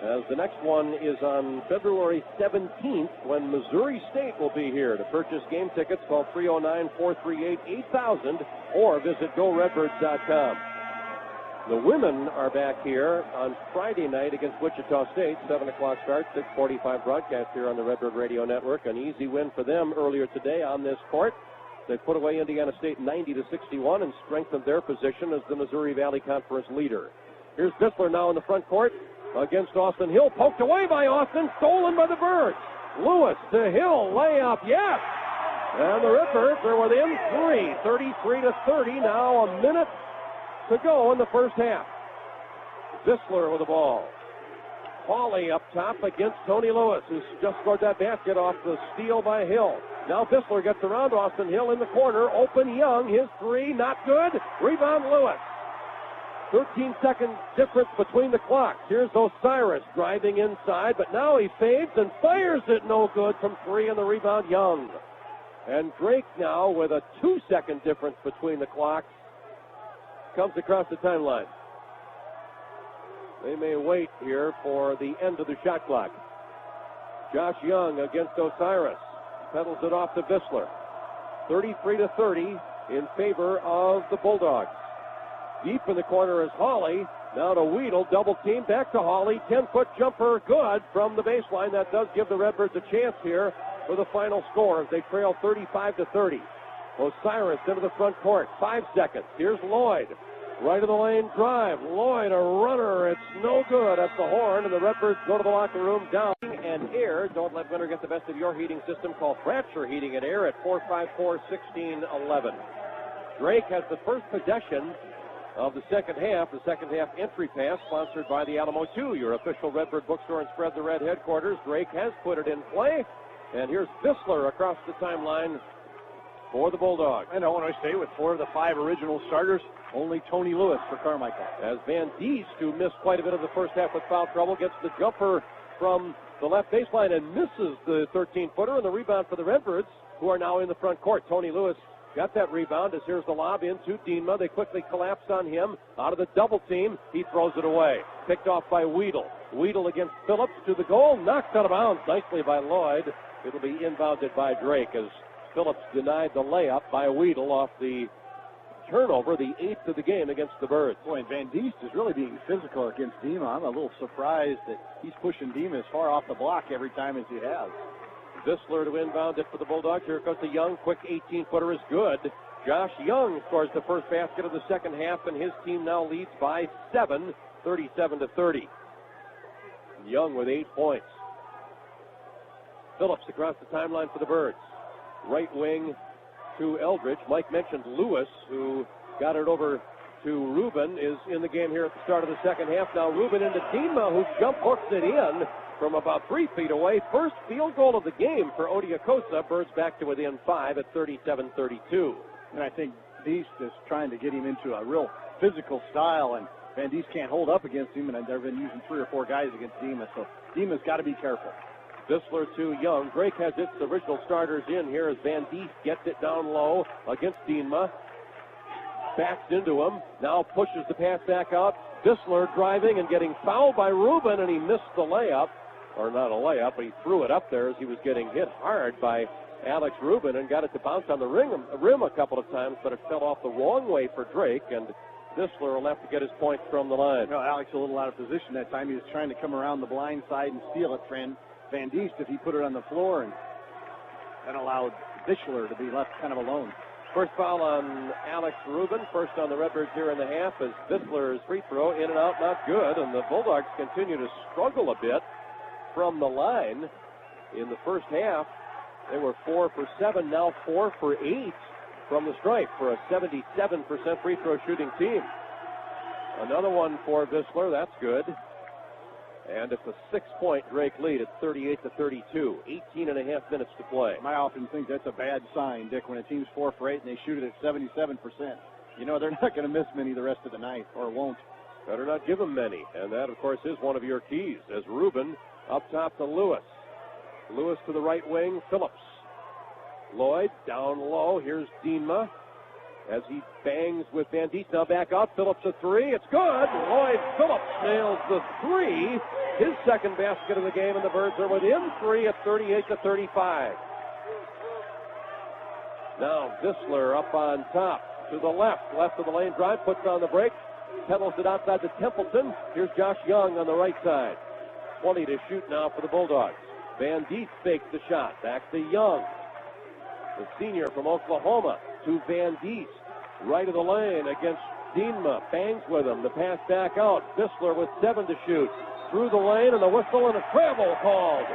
as the next one is on February 17th when Missouri State will be here. To purchase game tickets, call 309-438-8000 or visit GoRedbirds.com. The women are back here on Friday night against Wichita State. 7 o'clock start, 6:45 broadcast here on the Redbird Radio Network. An easy win for them earlier today on this court. They put away Indiana State 90-61 and strengthened their position as the Missouri Valley Conference leader. Here's Vissler now in the front court against Austin Hill. Poked away by Austin, stolen by the Birds. Lewis to Hill, layup, yes! And the Redbirds are within 3, 33-30. Now a minute to go in the first half. Vissler with the ball. Hawley up top against Tony Lewis, who's just scored that basket off the steal by Hill. Now Vissler gets around Austin Hill in the corner. Open Young, his 3, not good. Rebound Lewis. 13-second difference between the clocks. Here's Osiris driving inside, but now he fades and fires it no good from 3, and the rebound Young. And Drake now with a 2-second difference between the clocks comes across the timeline. They may wait here for the end of the shot clock. Josh Young against Osiris. Pedals it off to Vissler. 33-30 in favor of the Bulldogs. Deep in the corner is Hawley. Now to Weedle, double team, back to Hawley. 10-foot jumper, good from the baseline. That does give the Redbirds a chance here for the final score as they trail 35-30. Osiris into the front court, 5 seconds. Here's Lloyd. Right of the lane drive. Lloyd, a runner. It's no good at the horn, and the Redbirds go to the locker room down. And air. Don't let winter get the best of your heating system. Call Fracture Heating and Air at 454-1611. Drake has the first possession of the second half. The second half entry pass sponsored by the Alamo 2, your official Redbird bookstore and Spread the Red headquarters. Drake has put it in play. And here's Vissler across the timeline for the Bulldogs. And Illinois State with 4 of the 5 original starters. Only Tony Lewis for Carmichael. As Van Diest, who missed quite a bit of the first half with foul trouble, gets the jumper from the left baseline and misses the 13-footer, and the rebound for the Redbirds, who are now in the front court. Tony Lewis got that rebound as here's the lob into Diener. They quickly collapse on him. Out of the double team, he throws it away. Picked off by Weedle. Weedle against Phillips to the goal, knocked out of bounds nicely by Lloyd. It'll be inbounded by Drake as Phillips denied the layup by Weedle off the turnover, the 8th of the game against the Birds. Boy, and Van Diest is really being physical against Diener. I'm a little surprised that he's pushing Diener as far off the block every time as he has. Vissler to inbound it for the Bulldogs. Here goes the Young. Quick 18-footer is good. Josh Young scores the first basket of the second half, and his team now leads by 7, 37-30. Young with 8 points. Phillips across the timeline for the Birds. Right wing to Eldridge. Mike mentioned Lewis, who got it over to Rubin, is in the game here at the start of the second half. Now Rubin into Diener, who jump hooks it in from about 3 feet away. First field goal of the game for Odiakosa. Birds back to within 5 at 37-32. And I think Diest is trying to get him into a real physical style, and Van Diest can't hold up against him, and they've been using 3 or 4 guys against Diener, so Diener's got to be careful. Vissler to Young. Drake has its original starters in here as Van Diest gets it down low against Diener. Backs into him. Now pushes the pass back out. Vissler driving and getting fouled by Rubin, and he missed the layup. Or not a layup, but he threw it up there as he was getting hit hard by Alex Rubin and got it to bounce on the rim a couple of times, but it fell off the wrong way for Drake, and Visler will have to get his points from the line. No, Alex a little out of position that time. He was trying to come around the blind side and steal it from Van Diest if he put it on the floor, and that allowed Visler to be left kind of alone. First foul on Alex Rubin, first on the Redbirds here in the half, as Visler's free throw in and out, not good, and the Bulldogs continue to struggle a bit from the line. In the first half, they were 4 for 7, now 4 for 8 from the stripe for a 77% free throw shooting team. Another one for Visler, that's good. And it's a 6-point Drake lead. It's 38-32. 18 and a half minutes to play. I often think that's a bad sign, Dick, when a team's 4 for 8 and they shoot it at 77%. You know, they're not going to miss many the rest of the night, or won't. Better not give them many. And that, of course, is one of your keys, as Rubin up top to Lewis. Lewis to the right wing, Phillips. Lloyd down low. Here's Diener as he bangs with Van Diest. Now back out. Phillips a three. It's good. Lloyd Phillips nails the three. His second basket of the game, and the Birds are within 3 at 38-35. Now Visler up on top to the left of the lane drive, puts on the break, pedals it outside to Templeton. Here's Josh Young on the right side. 20 to shoot now for the Bulldogs. Van Diest fakes the shot. Back to Young. The senior from Oklahoma to Van Diest. Right of the lane against Diener. Bangs with him. The pass back out. Visler with 7 to shoot. Through the lane, and the whistle and a travel called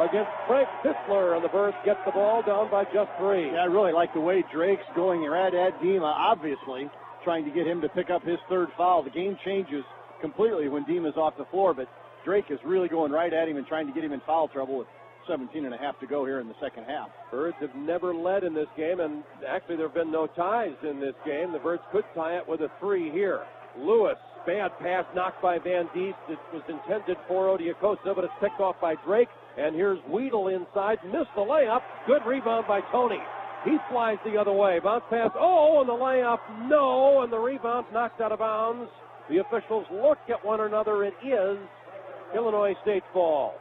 against Frank Visler, and the Birds get the ball down by just 3. Yeah, I really like the way Drake's going right at Diener, obviously trying to get him to pick up his third foul. The game changes completely when Diener's off the floor, but Drake is really going right at him and trying to get him in foul trouble with 17 and a half to go here in the second half. Birds have never led in this game, and actually there have been no ties in this game. The Birds could tie it with a 3 here. Lewis, bad pass knocked by Van Diest. It was intended for Odiokosa, but it's picked off by Drake. And here's Weedle inside, missed the layup. Good rebound by Tony. He flies the other way. Bounce pass, and the layup, no, and the rebound knocked out of bounds. The officials look at one another. It is Illinois State's ball.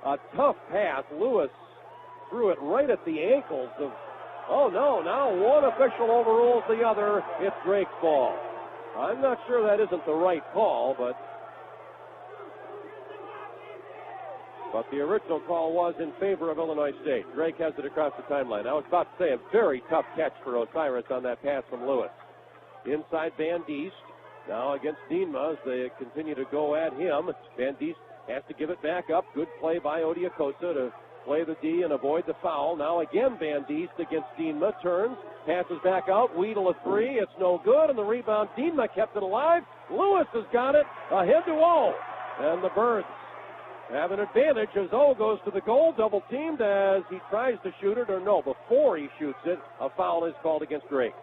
A tough pass. Lewis threw it right at the ankles of, now one official overrules the other. It's Drake's ball. I'm not sure that isn't the right call, but the original call was in favor of Illinois State. Drake has it across the timeline. I was about to say a very tough catch for Osiris on that pass from Lewis. Inside Van Diest. Now against Diener as they continue to go at him. Van Diest has to give it back up. Good play by Odiokosa to play the D and avoid the foul. Now again Van Diest against Diener. Turns, passes back out. Weedle a 3. It's no good. And the rebound, Diener kept it alive. Lewis has got it. Ahead to O. And the Birds have an advantage as O goes to the goal. Double teamed as he tries to shoot it. Before he shoots it, a foul is called against Drake.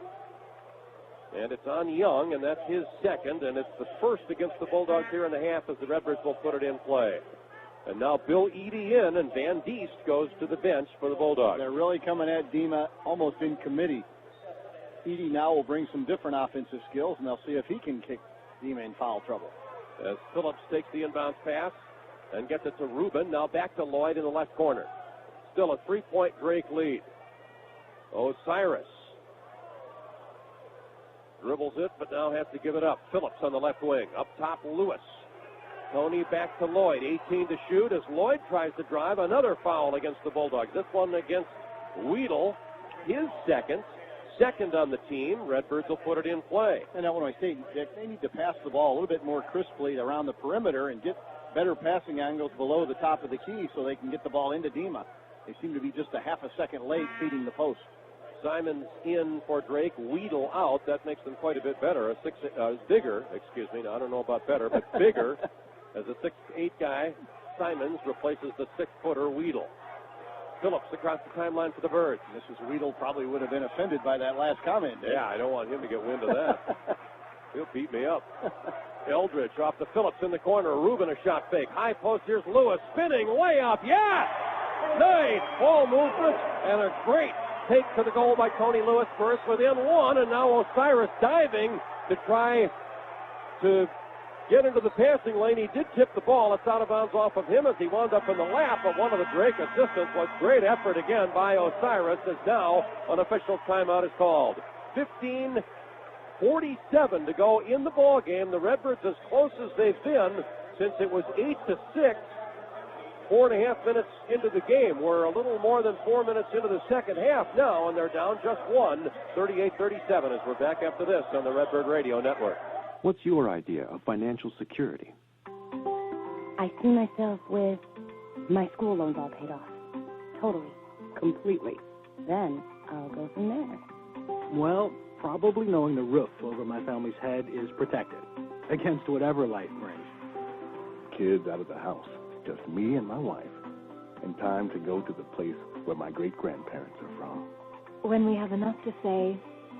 And it's on Young, and that's his second, and it's the first against the Bulldogs here in the half as the Redbirds will put it in play. And now Bill Eady in, and Van Diest goes to the bench for the Bulldogs. They're really coming at Diener almost in committee. Eady now will bring some different offensive skills, and they'll see if he can kick Diener in foul trouble. As Phillips takes the inbounds pass and gets it to Rubin. Now back to Lloyd in the left corner. Still a 3-point Drake lead. Osiris dribbles it, but now has to give it up. Phillips on the left wing. Up top, Lewis. Tony back to Lloyd. 18 to shoot as Lloyd tries to drive. Another foul against the Bulldogs. This one against Weedle. His second on the team. Redbirds will put it in play. And Illinois State, they need to pass the ball a little bit more crisply around the perimeter and get better passing angles below the top of the key so they can get the ball into Diener. They seem to be just a half a second late feeding the post. Simons in for Drake, Weedle out. That makes them quite a bit better. Bigger. I don't know about better, but bigger. As a 6'8" guy, Simons replaces the 6-footer Weedle. Phillips across the timeline for the Birds. Mrs. Weedle probably would have been offended by that last comment. Yeah, I don't want him to get wind of that. He'll beat me up. Eldridge off the Phillips in the corner. Rubin a shot fake. High post. Here's Lewis spinning layup. Yes! Nice ball movement and a great take to the goal by Tony Lewis. First within 1, and now Osiris diving to try to get into the passing lane. He did tip the ball. It's out of bounds off of him as he wound up in the lap of one of the Drake assistants. Was great effort again by Osiris, as now an official timeout is called. 15:47 to go in the ball game. The Redbirds as close as they've been since it was 8-6. 4.5 minutes into the game. We're a little more than 4 minutes into the second half now, and they're down just one, 38-37, as we're back after this on the Redbird Radio Network. What's your idea of financial security? I see myself with my school loans all paid off. Totally. Completely. Then I'll go from there. Well, probably knowing the roof over my family's head is protected against whatever life brings. Kids out of the house, just me and my wife, and time to go to the place where my great-grandparents are from. When we have enough to say,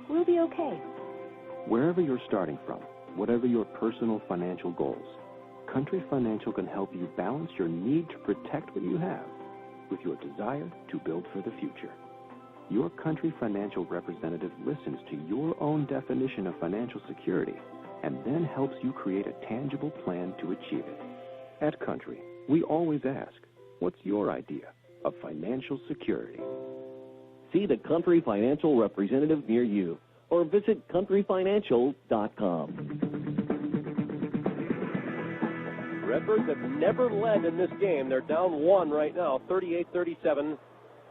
we'll be okay. Wherever you're starting from, whatever your personal financial goals, Country Financial can help you balance your need to protect what you have with your desire to build for the future. Your Country Financial representative listens to your own definition of financial security and then helps you create a tangible plan to achieve it. At Country, we always ask, what's your idea of financial security? See the Country Financial representative near you or visit countryfinancial.com. Redbirds have never led in this game. They're down one right now, 38-37.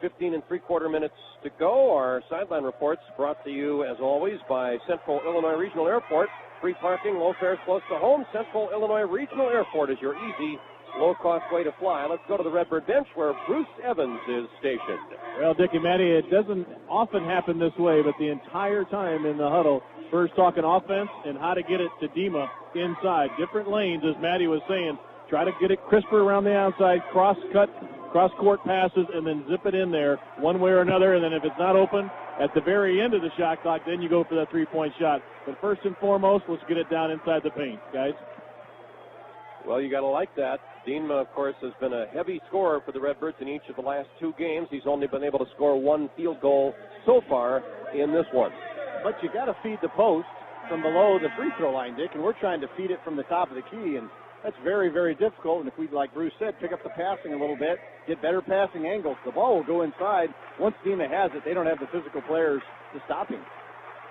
15 3/4 minutes to go. Our sideline reports brought to you, as always, by Central Illinois Regional Airport. Free parking, low fares close to home. Central Illinois Regional Airport is your easy, low-cost way to fly. Let's go to the Redbird bench where Bruce Evans is stationed. Well, Dickie, Matty, it doesn't often happen this way, but the entire time in the huddle, first talking offense and how to get it to Dima inside. Different lanes, as Matty was saying. Try to get it crisper around the outside, cross-court passes, and then zip it in there one way or another. And then if it's not open at the very end of the shot clock, then you go for that three-point shot. But first and foremost, let's get it down inside the paint, guys. Well, you got to like that. Diener, of course, has been a heavy scorer for the Redbirds in each of the last two games. He's only been able to score one field goal so far in this one. But you got to feed the post from below the free throw line, Dick, and we're trying to feed it from the top of the key, and that's very, very difficult. And if we, like Bruce said, pick up the passing a little bit, get better passing angles, the ball will go inside. Once Diener has it, they don't have the physical players to stop him.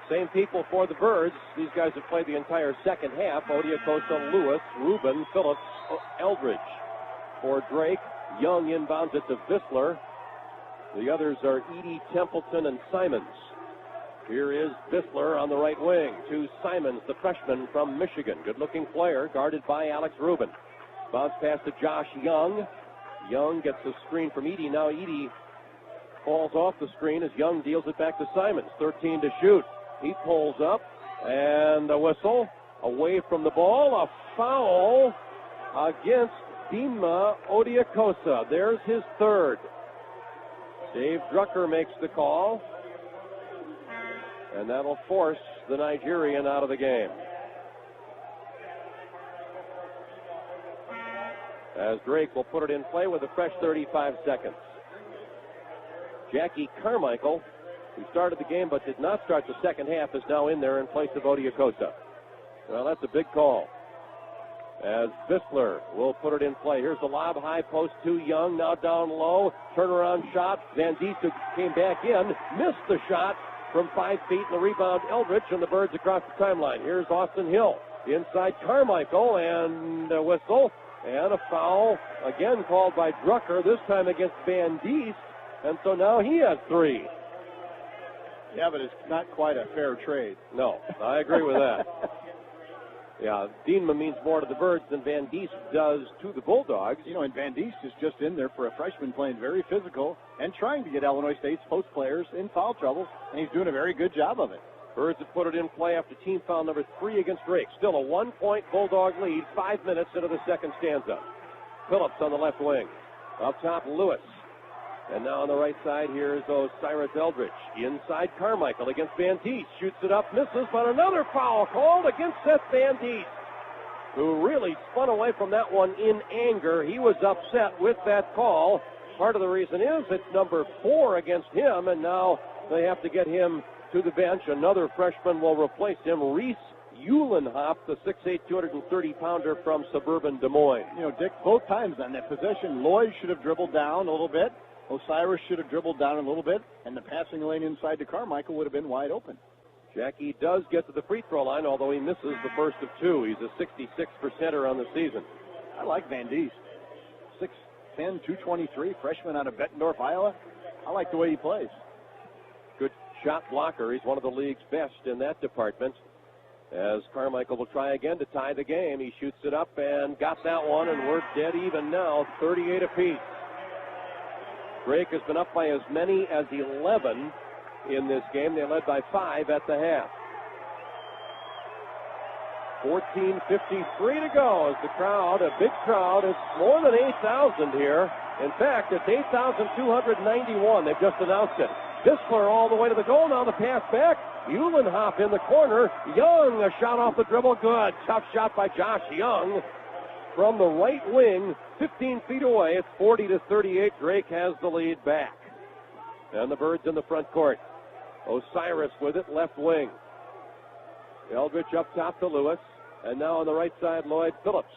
Same people for the Birds. These guys have played the entire second half. Odiacosta, Lewis, Rubin, Phillips, Eldridge. For Drake, Young inbounds it to Vissler. The others are Edie, Templeton, and Simons. Here is Vissler on the right wing to Simons, the freshman from Michigan. Good-looking player, guarded by Alex Rubin. Bounce pass to Josh Young. Young gets the screen from Edie. Now Edie falls off the screen as Young deals it back to Simons. 13 to shoot. He pulls up, and a whistle away from the ball. A foul against Dima Odiacosta. There's his third. Dave Drucker makes the call, and that'll force the Nigerian out of the game. As Drake will put it in play with a fresh 35 seconds. Jackie Carmichael, who started the game but did not start the second half, is now in there in place of Odiacosta. Well, that's a big call. As Vissler will put it in play. Here's the lob, high post to Young, now down low. Turnaround shot. Van Diest came back in, missed the shot from 5 feet, and the rebound Eldridge, and the Birds across the timeline. Here's Austin Hill inside Carmichael, and a whistle, and a foul, again called by Drucker, this time against Van Diest, and so now he has 3. Yeah, but it's not quite a fair trade. No, I agree with that. Yeah, Diener means more to the Birds than Van Diest does to the Bulldogs. You know, and Van Diest is just in there for a freshman playing very physical and trying to get Illinois State's post players in foul trouble, and he's doing a very good job of it. Birds have put it in play after team foul number 3 against Drake. Still a 1-point Bulldog lead, 5 minutes into the second stanza. Phillips on the left wing. Up top, Lewis. And now on the right side, here's Osiris Eldridge. Inside Carmichael against Van Diest. Shoots it up, misses, but another foul called against Seth Van Diest, who really spun away from that one in anger. He was upset with that call. Part of the reason is it's number 4 against him, and now they have to get him to the bench. Another freshman will replace him, Reese Uhlenhoff, the 6'8", 230-pounder from suburban Des Moines. You know, Dick, both times on that possession, Lloyd should have dribbled down a little bit. Osiris should have dribbled down a little bit, and the passing lane inside to Carmichael would have been wide open. Jackie does get to the free throw line, although he misses the first of two. He's a 66%er on the season. I like Van Diest. 6'10", 223, freshman out of Bettendorf, Iowa. I like the way he plays. Good shot blocker. He's one of the league's best in that department. As Carmichael will try again to tie the game. He shoots it up and got that one, and we're dead even now, 38 apiece. Drake has been up by as many as 11 in this game. They led by 5 at the half. 14:53 to go as the crowd, a big crowd, it's more than 8,000 here. In fact, it's 8,291. They've just announced it. Bisler all the way to the goal. Now the pass back. Uhlenhoff in the corner. Young, a shot off the dribble. Good. Tough shot by Josh Young from the right wing, 15 feet away. It's 40-38. Drake has the lead back. And the Birds in the front court. Osiris with it, left wing. Eldridge up top to Lewis. And now on the right side, Lloyd Phillips.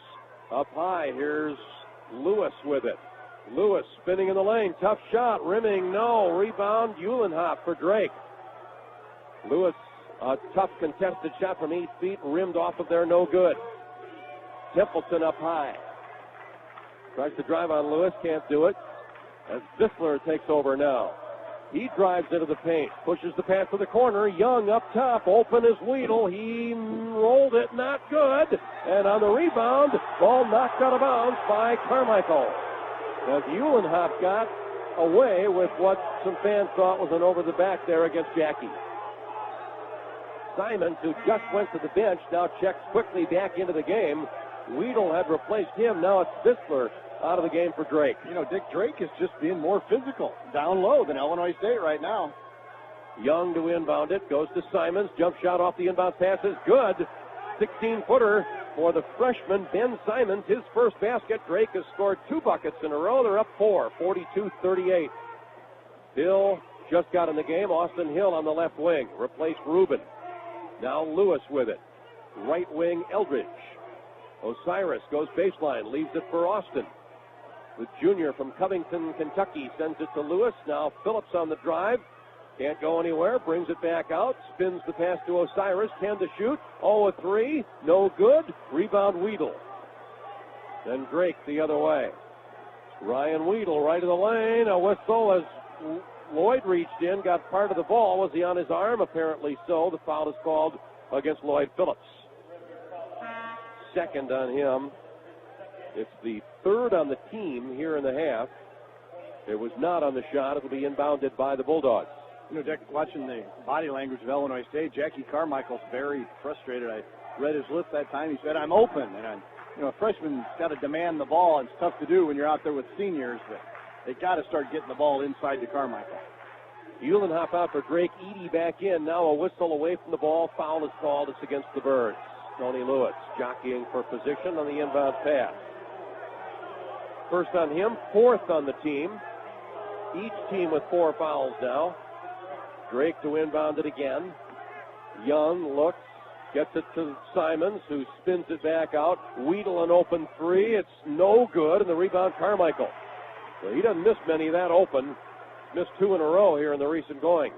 Up high, here's Lewis with it. Lewis spinning in the lane. Tough shot. Rimming, no. Rebound, Uhlenhoff for Drake. Lewis, a tough contested shot from 8 feet. Rimmed off of there, no good. Templeton up high. Tries to drive on Lewis, can't do it. As Bisler takes over now. He drives into the paint, pushes the pass to the corner. Young up top, open as Weedle. He rolled it, not good. And on the rebound, ball knocked out of bounds by Carmichael. As Uhlenhoff got away with what some fans thought was an over the back there against Jackie. Simons, who just went to the bench, now checks quickly back into the game. Weedle had replaced him. Now it's Bisler out of the game for Drake. You know, Dick, Drake is just being more physical down low than Illinois State right now. Young to inbound it, goes to Simons. Jump shot off the inbound pass is good. 16-footer for the freshman, Ben Simons. His first basket. Drake has scored 2 buckets in a row. They're up 4, 42-38. Hill just got in the game. Austin Hill on the left wing. Replaced Rubin. Now Lewis with it. Right wing, Eldridge. Osiris goes baseline, leaves it for Austin. The junior from Covington, Kentucky, sends it to Lewis. Now Phillips on the drive. Can't go anywhere. Brings it back out. Spins the pass to Osiris. 10 to shoot. 0-3. No good. Rebound Weedle. Then Drake the other way. Ryan Weedle right of the lane. A whistle as Lloyd reached in. Got part of the ball. Was he on his arm? Apparently so. The foul is called against Lloyd Phillips. Second on him. It's the third on the team here in the half. It was not on the shot. It will be inbounded by the Bulldogs. You know, Dick, watching the body language of Illinois State, Jackie Carmichael's very frustrated. I read his lips that time. He said, I'm open. And, a freshman's got to demand the ball. It's tough to do when you're out there with seniors, but they got to start getting the ball inside to Carmichael. Uhlenhoff out for Drake. Edey back in. Now a whistle away from the ball. Foul is called. It's against the Birds. Tony Lewis jockeying for position on the inbound pass. First on him, fourth on the team. Each team with 4 fouls now. Drake to inbound it again. Young looks, gets it to Simons, who spins it back out. Weedle an open 3. It's no good, and the rebound Carmichael. So he doesn't miss many that open. Missed 2 in a row here in the recent going.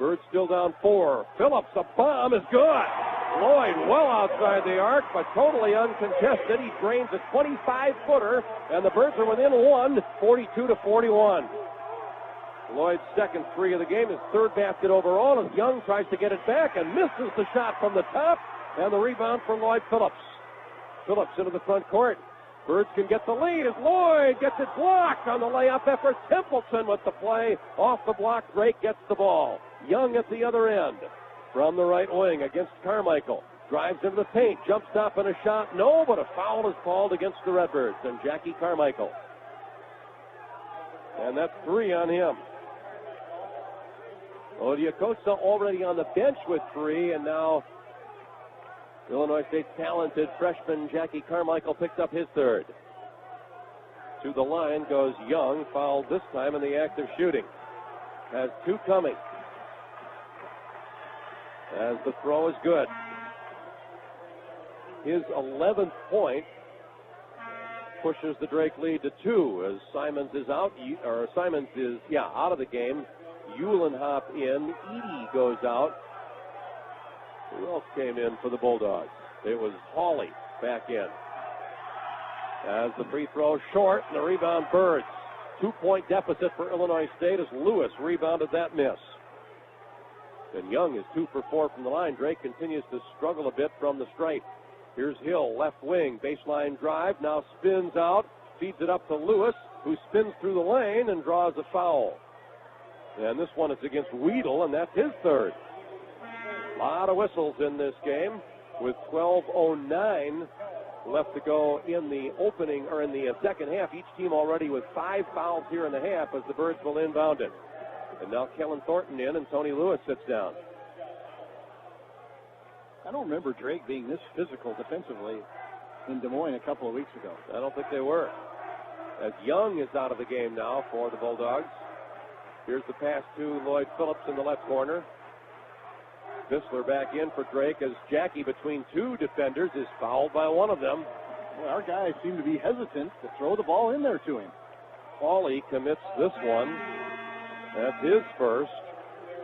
Birds still down 4. Phillips, a bomb is good. Lloyd well outside the arc, but totally uncontested. He drains a 25-footer, and the Birds are within 1, 42-41. Lloyd's second 3 of the game, his third basket overall, as Young tries to get it back and misses the shot from the top, and the rebound for Lloyd Phillips. Phillips into the front court. Birds can get the lead as Lloyd gets it blocked on the layup effort. Templeton with the play. Off the block, Drake gets the ball. Young at the other end. From the right wing against Carmichael. Drives into the paint. Jump stop and a shot. No, but a foul is called against the Redbirds and Jackie Carmichael. And that's 3 on him. Odiakosa already on the bench with 3, and now Illinois State's talented freshman Jackie Carmichael picks up his 3rd. To the line goes Young, fouled this time in the act of shooting. Has 2 coming. As the throw is good. His 11th point pushes the Drake lead to 2 as Simons is out, out of the game. Uhlenhop in. Edie goes out. Who else came in for the Bulldogs? It was Hawley back in. As the free throw short and the rebound Birds. 2-point deficit for Illinois State as Lewis rebounded that miss. And Young is 2 for 4 from the line. Drake continues to struggle a bit from the stripe. Here's Hill, left wing, baseline drive, now spins out, feeds it up to Lewis, who spins through the lane and draws a foul. And this one is against Weedle, and that's his 3rd. A lot of whistles in this game with 12:09 left to go in the second half. Each team already with 5 fouls here in the half as the Birds will inbound it. And now Kellen Thornton in, and Tony Lewis sits down. I don't remember Drake being this physical defensively in Des Moines a couple of weeks ago. I don't think they were. As Young is out of the game now for the Bulldogs. Here's the pass to Lloyd Phillips in the left corner. Vissler back in for Drake as Jackie between 2 defenders is fouled by one of them. Well, our guys seem to be hesitant to throw the ball in there to him. Pauly commits this one. That's his first.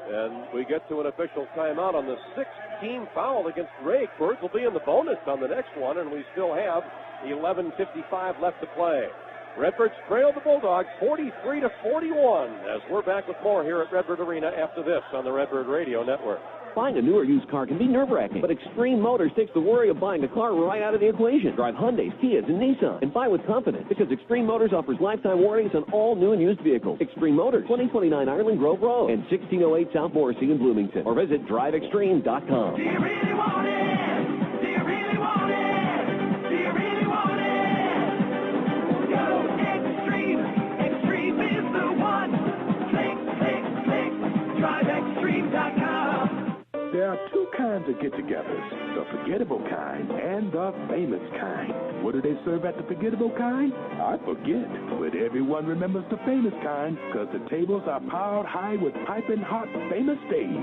And we get to an official timeout on the 16th foul against Drake. Birds will be in the bonus on the next one, and we still have 11:55 left to play. Redbirds trail the Bulldogs 43-41 as we're back with more here at Redbird Arena after this on the Redbird Radio Network. Buying a new or used car can be nerve-wracking, but Extreme Motors takes the worry of buying a car right out of the equation. Drive Hyundais, Kias, and Nissan, and buy with confidence because Extreme Motors offers lifetime warranties on all new and used vehicles. Extreme Motors, 2029 Ireland Grove Road, and 1608 South Morrissey in Bloomington. Or visit driveextreme.com. Do you really want it? Do you really want it? Do you really want it? Go Extreme. Extreme is the one. Click, click, click. DriveExtreme.com. There are 2 kinds of get-togethers, the forgettable kind and the famous kind. What do they serve at the forgettable kind? I forget, but everyone remembers the famous kind because the tables are piled high with piping hot famous days.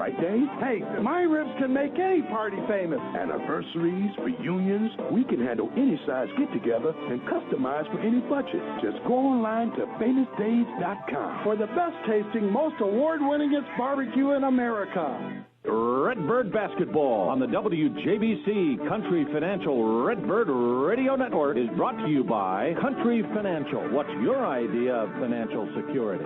Right, Dave? Hey, my ribs can make any party famous. Anniversaries, reunions, we can handle any size get-together and customize for any budget. Just go online to famousdays.com. For the best tasting, most award-winningest barbecue in America. Redbird Basketball on the WJBC Country Financial Redbird Radio Network is brought to you by Country Financial. What's your idea of financial security?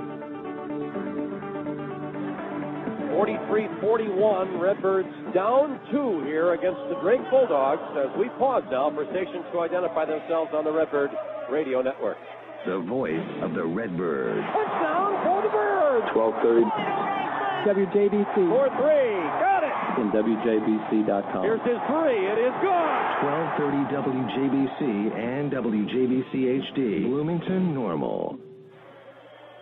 43-41, Redbirds down 2 here against the Drake Bulldogs as we pause now for stations to identify themselves on the Redbird Radio Network. The voice of the Redbirds. Touchdown for the Birds! 12:30. WJBC. 4-3, got it! And WJBC.com. Here's his 3, it is good! 12:30 WJBC and WJBC HD. Bloomington Normal.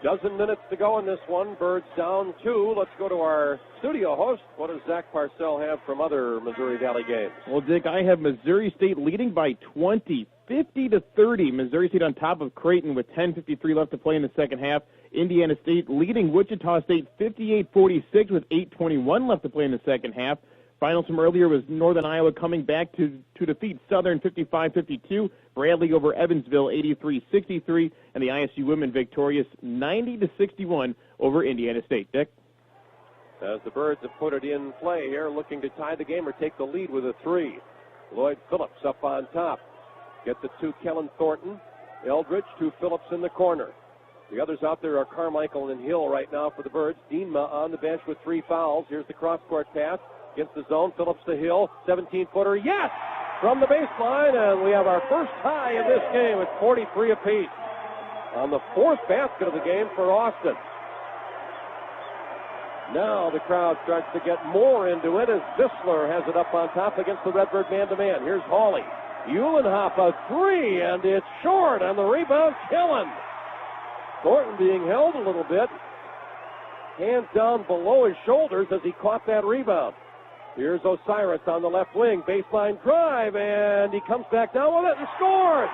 Dozen minutes to go in this one. Birds down 2. Let's go to our studio host. What does Zach Parcell have from other Missouri Valley games? Well, Dick, I have Missouri State leading by 20, 50-30. Missouri State on top of Creighton with 10:53 left to play in the second half. Indiana State leading Wichita State 58-46 with 8:21 left to play in the second half. Finals from earlier was Northern Iowa coming back to defeat Southern 55-52. Bradley over Evansville 83-63, and the ISU women victorious 90-61 over Indiana State. Dick? As the Birds have put it in play here, looking to tie the game or take the lead with a 3. Lloyd Phillips up on top. Gets it to Kellen Thornton. Eldridge to Phillips in the corner. The others out there are Carmichael and Hill right now for the Birds. Dienma on the bench with 3 fouls. Here's the cross-court pass. Against the zone, Phillips to Hill. 17-footer, yes! From the baseline, and we have our first tie in this game at 43 apiece. On the 4th basket of the game for Austin. Now the crowd starts to get more into it as Vissler has it up on top against the Redbird man-to-man. Here's Hawley. Uhlenhop a 3, and it's short on the rebound. Killen. Thornton being held a little bit. Hands down below his shoulders as he caught that rebound. Here's Osiris on the left wing. Baseline drive, and he comes back down with it and scores.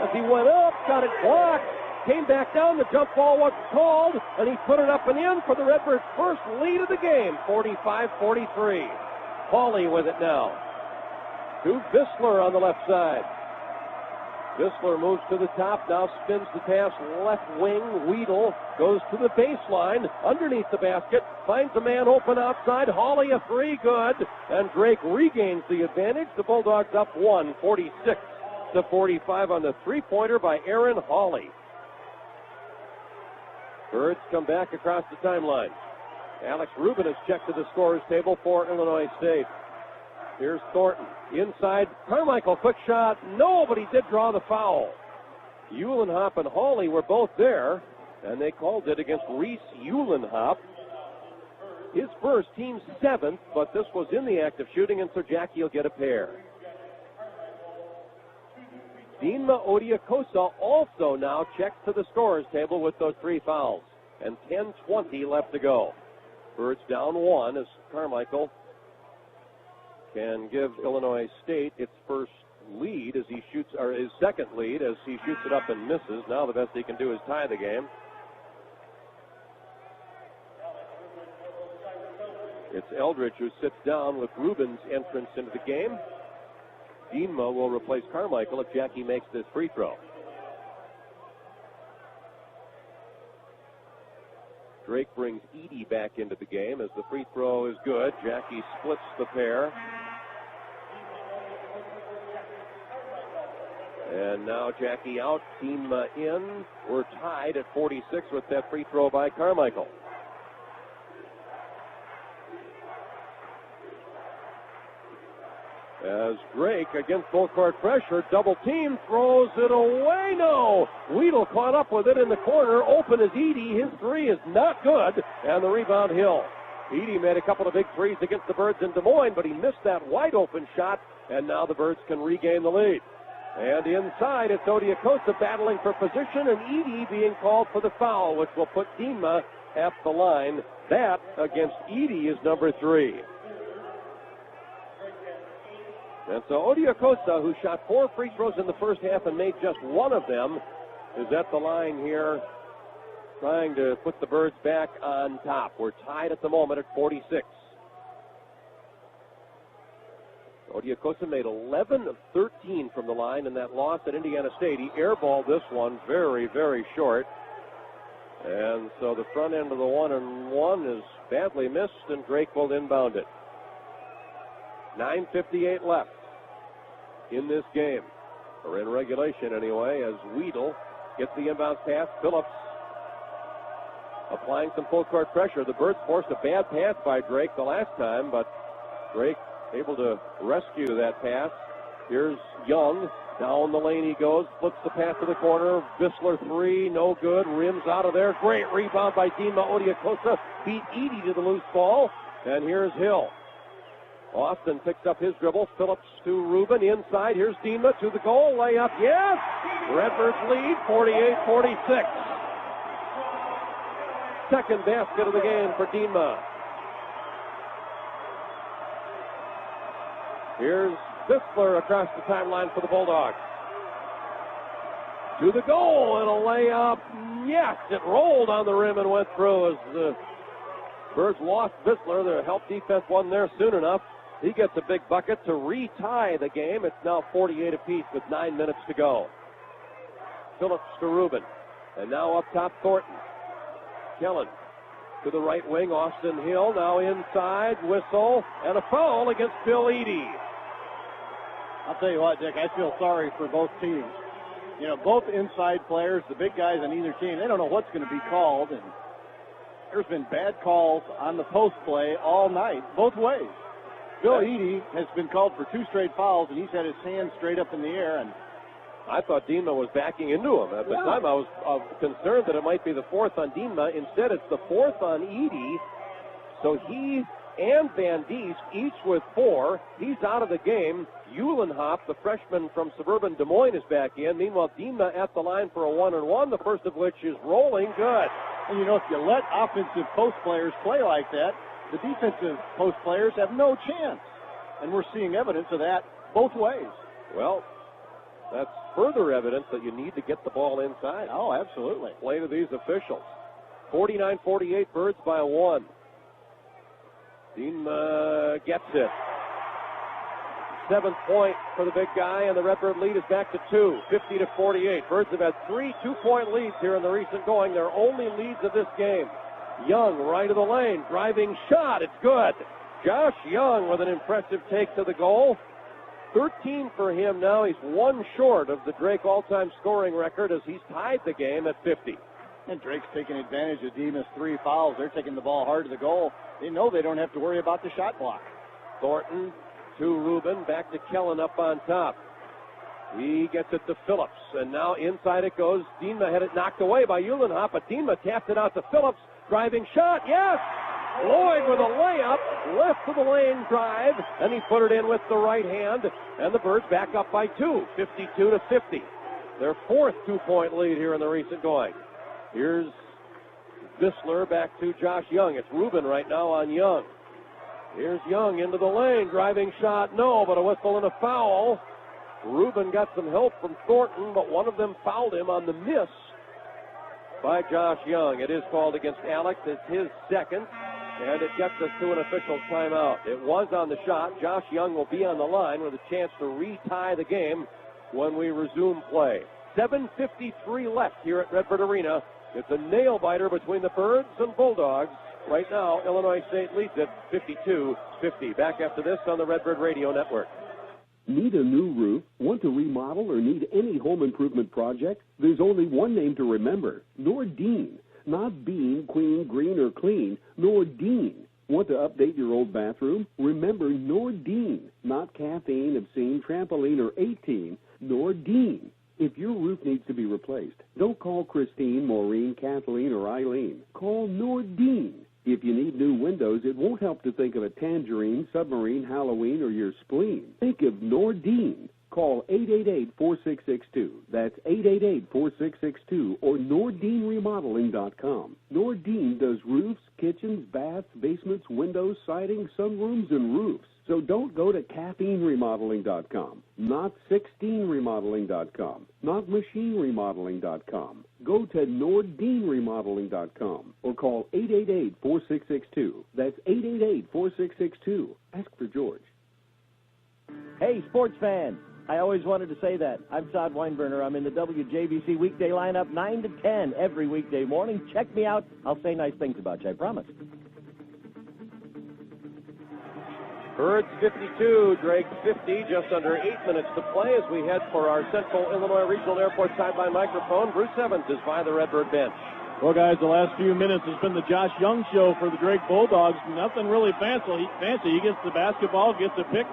As he went up, got it blocked, came back down. The jump ball wasn't called, and he put it up and in for the Redbirds' first lead of the game, 45-43. Pauly with it now. to Vissler on the left side. Vissler moves to the top, now spins the pass left wing. Weedle goes to the baseline, underneath the basket, finds a man open outside. Hawley a three, good. And Drake regains the advantage. The Bulldogs up 46-45 on the three-pointer by Aaron Hawley. Birds come back across the timeline. Alex Rubin has checked to the scorer's table for Illinois State. Here's Thornton. Inside, Carmichael, quick shot. No, but he did draw the foul. Uhlenhop and Hawley were both there, and they called it against Reese Uhlenhop. His first, team 7th, but this was in the act of shooting, and so Jackie will get a pair. Dinma Odiakosa also now checks to the scorer's table with those 3 fouls, and 10:20 left to go. Birds down 1 as Carmichael can give Illinois State its first lead as he shoots, or his second lead as he shoots it up and misses. Now the best he can do is tie the game. It's Eldridge who sits down with Rubin's entrance into the game. Dienma will replace Carmichael if Jackie makes this free throw. Drake brings Edey back into the game as the free throw is good. Jackie splits the pair. And now Jackie out, Dienma in. We're tied at 46 with that free throw by Carmichael. As Drake, against full court pressure, double team, throws it away. No! Weedle caught up with it in the corner. Open is Edey. His three is not good. And the rebound, Hill. Edey made a couple of big threes against the Birds in Des Moines, but he missed that wide open shot. And now the Birds can regain the lead. And inside, it's Odiakosa battling for position, and Edey being called for the foul, which will put Dienma at the line. That, against Edey, is number 3. And so Odiakosa, who shot 4 free throws in the first half and made just one of them, is at the line here trying to put the Birds back on top. We're tied at the moment at 46. Odiakosa made 11 of 13 from the line in that loss at Indiana State. He airballed this one very, very short. And so the front end of the 1-and-1 is badly missed, and Drake will inbound it. 9:58 left in this game, or in regulation anyway, as Weedle gets the inbounds pass. Phillips applying some full court pressure. The Birds forced a bad pass by Drake the last time, but Drake able to rescue that pass. Here's Young. Down the lane he goes, flips the pass to the corner. Vissler three, no good. Rims out of there. Great rebound by Dienma Odiakosa. Beat Edey to the loose ball. And here's Hill. Austin picks up his dribble. Phillips to Rubin. Inside. Here's Dienma to the goal. Layup. Yes! Redbirds lead 48-46. Second basket of the game for Dienma. Here's Vissler across the timeline for the Bulldogs. To the goal and a layup. Yes, it rolled on the rim and went through as the Birds lost Vissler. The help defense wasn't there soon enough. He gets a big bucket to retie the game. It's now 48 apiece with 9 minutes to go. Phillips to Rubin. And now up top, Thornton. Kellen to the right wing. Austin Hill now inside. Whistle and a foul against Bill Edey. I'll tell you what, Dick, I feel sorry for both teams. You know, both inside players, the big guys on either team, they don't know what's going to be called. And there's been bad calls on the post play all night, both ways. Bill Edey has been called for 2 straight fouls, and he's had his hands straight up in the air. And I thought Dienma was backing into him. At the time, I was concerned that it might be the 4th on Dienma. Instead, it's the 4th on Edey. So he and Van Diest, each with 4. He's out of the game. Uhlenhop, the freshman from suburban Des Moines, is back in. Meanwhile, Dienma at the line for a 1-and-1, the first of which is rolling good. And, you know, if you let offensive post players play like that, the defensive post players have no chance. And we're seeing evidence of that both ways. Well, that's further evidence that you need to get the ball inside. Oh, absolutely. Play to these officials. 49-48, Birds by 1. Dienma gets it. 7th point for the big guy, and the Redbird lead is back to 2, 50-48. Birds have had 3 two-point leads here in the recent going. Their only leads of this game. Young, right of the lane, driving shot. It's good. Josh Young with an impressive take to the goal. 13 for him now. He's 1 short of the Drake all-time scoring record as he's tied the game at 50. And Drake's taking advantage of Dima's 3 fouls. They're taking the ball hard to the goal. They know they don't have to worry about the shot block. Thornton to Rubin, back to Kellen up on top. He gets it to Phillips, and now inside it goes. Diener had it knocked away by Uhlenhoff, but Diener tapped it out to Phillips. Driving shot, yes! Lloyd with a layup, left to the lane drive, and he put it in with the right hand, and the Birds back up by 2, 52-50. Their 4th two-point lead here in the recent going. Here's Vissler back to Josh Young. It's Rubin right now on Young. Here's Young into the lane, driving shot, no, but a whistle and a foul. Rubin got some help from Thornton, but one of them fouled him on the miss by Josh Young. It is called against Alex. It's his 2nd, and it gets us to an official timeout. It was on the shot. Josh Young will be on the line with a chance to retie the game when we resume play. 7:53 left here at Redbird Arena. It's a nail-biter between the Birds and Bulldogs. Right now, Illinois State leads it 52-50. Back after this on the Redbird Radio Network. Need a new roof? Want to remodel or need any home improvement project? There's only one name to remember, Nordine. Not Bean, Queen, Green, or Clean, Nordine. Want to update your old bathroom? Remember Nordine. Not caffeine, obscene, trampoline, or 18, Nordine. If your roof needs to be replaced, don't call Christine, Maureen, Kathleen, or Eileen. Call Nordine. If you need new windows, it won't help to think of a tangerine, submarine, Halloween, or your spleen. Think of Nordine. Call 888-4662. That's 888-4662 or NordineRemodeling.com. Nordine does roofs, kitchens, baths, basements, windows, siding, sunrooms, and roofs. So don't go to CaffeineRemodeling.com, not 16Remodeling.com, not MachineRemodeling.com. Go to NordineRemodeling.com or call 888-4662. That's 888-4662. Ask for George. Hey, sports fans. I always wanted to say that. I'm Todd Weinberner. I'm in the WJBC weekday lineup 9 to 10 every weekday morning. Check me out. I'll say nice things about you, I promise. Birds 52, Drake 50, just under 8 minutes to play as we head for our Central Illinois Regional Airport sideline microphone. Bruce Evans is by the Redbird bench. Well, guys, the last few minutes has been the Josh Young show for the Drake Bulldogs. Nothing really fancy. He gets the basketball, gets a pick,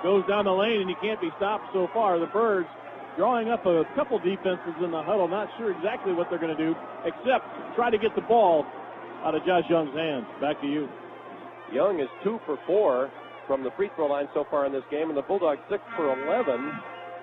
goes down the lane, and he can't be stopped so far. The Birds drawing up a couple defenses in the huddle, not sure exactly what they're going to do, except try to get the ball out of Josh Young's hands. Back to you. Young is 2 for 4 from the free throw line so far in this game, and the Bulldogs 6 for 11,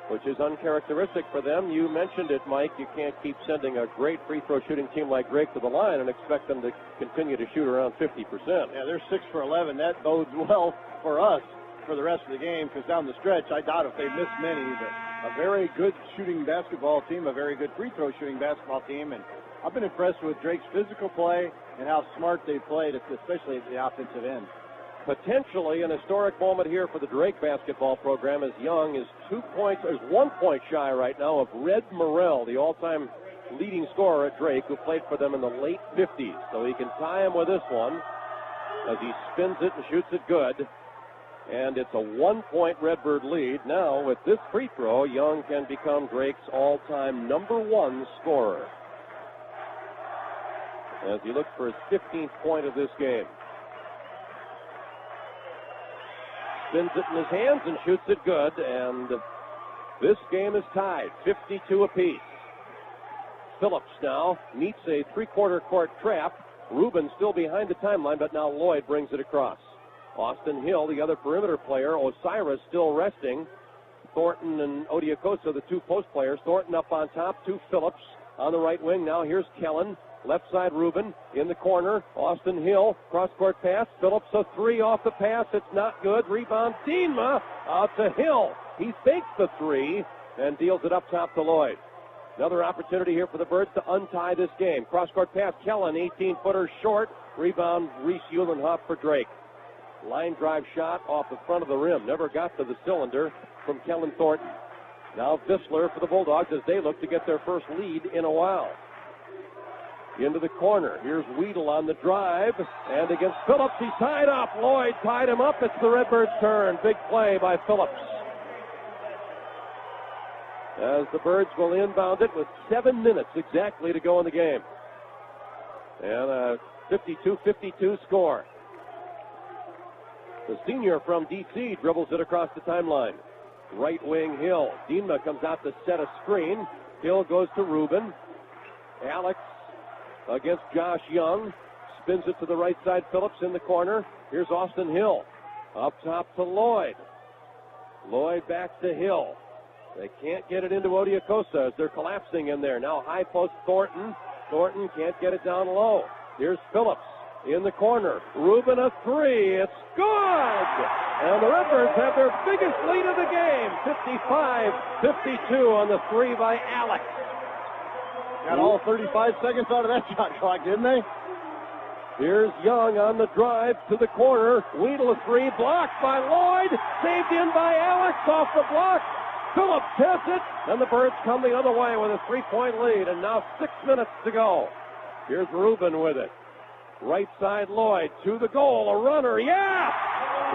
which is uncharacteristic for them. You mentioned it, Mike. You can't keep sending a great free throw shooting team like Drake to the line and expect them to continue to shoot around 50%. Yeah, they're 6 for 11. That bodes well for us for the rest of the game, because down the stretch, I doubt if they miss many. But a very good shooting basketball team, a very good free throw shooting basketball team, and I've been impressed with Drake's physical play and how smart they played, especially at the offensive end. Potentially an historic moment here for the Drake basketball program, as Young is 1 point shy right now of Red Morrell, the all-time leading scorer at Drake, who played for them in the late 50s. So he can tie him with this one as he spins it and shoots it good. And it's a 1 point Redbird lead. Now, with this free throw, Young can become Drake's all-time #1 scorer as he looks for his 15th point of this game. Spins it in his hands and shoots it good, and this game is tied, 52 apiece. Phillips now meets a three-quarter court trap. Rubin still behind the timeline, but now Lloyd brings it across. Austin Hill, the other perimeter player. Osiris still resting. Thornton and Odiokosa, the 2 post players. Thornton up on top to Phillips on the right wing. Now here's Kellen. Left side, Rubin. In the corner, Austin Hill. Cross-court pass. Phillips a 3 off the pass. It's not good. Rebound, Diener. Out to Hill. He fakes the 3 and deals it up top to Lloyd. Another opportunity here for the Birds to untie this game. Cross-court pass, Kellen, 18-footer short. Rebound, Reese Uhlenhoff for Drake. Line drive shot off the front of the rim. Never got to the cylinder from Kellen Thornton. Now Vissler for the Bulldogs as they look to get their first lead in a while. Into the corner. Here's Weedle on the drive. And against Phillips, he's tied up. Lloyd tied him up. It's the Redbirds' turn. Big play by Phillips. As the Birds will inbound it with 7 minutes exactly to go in the game. And a 52-52 score. The senior from D.C. dribbles it across the timeline. Right wing Hill. Diener comes out to set a screen. Hill goes to Rubin. Alex against Josh Young. Spins it to the right side. Phillips in the corner. Here's Austin Hill. Up top to Lloyd. Lloyd back to Hill. They can't get it into Odiokosa as they're collapsing in there. Now high post Thornton. Thornton can't get it down low. Here's Phillips in the corner. Rubin a three. It's good! And the Redbirds have their biggest lead of the game. 55-52 on the three by Alex. Got all 35 seconds out of that shot clock, didn't they? Here's Young on the drive to the corner. Weedle a three. Blocked by Lloyd. Saved in by Alex off the block. Phillips hits it, and the Birds come the other way with a 3-point lead, and now 6 minutes to go. Here's Rubin with it. Right side Lloyd to the goal. A runner. Yeah!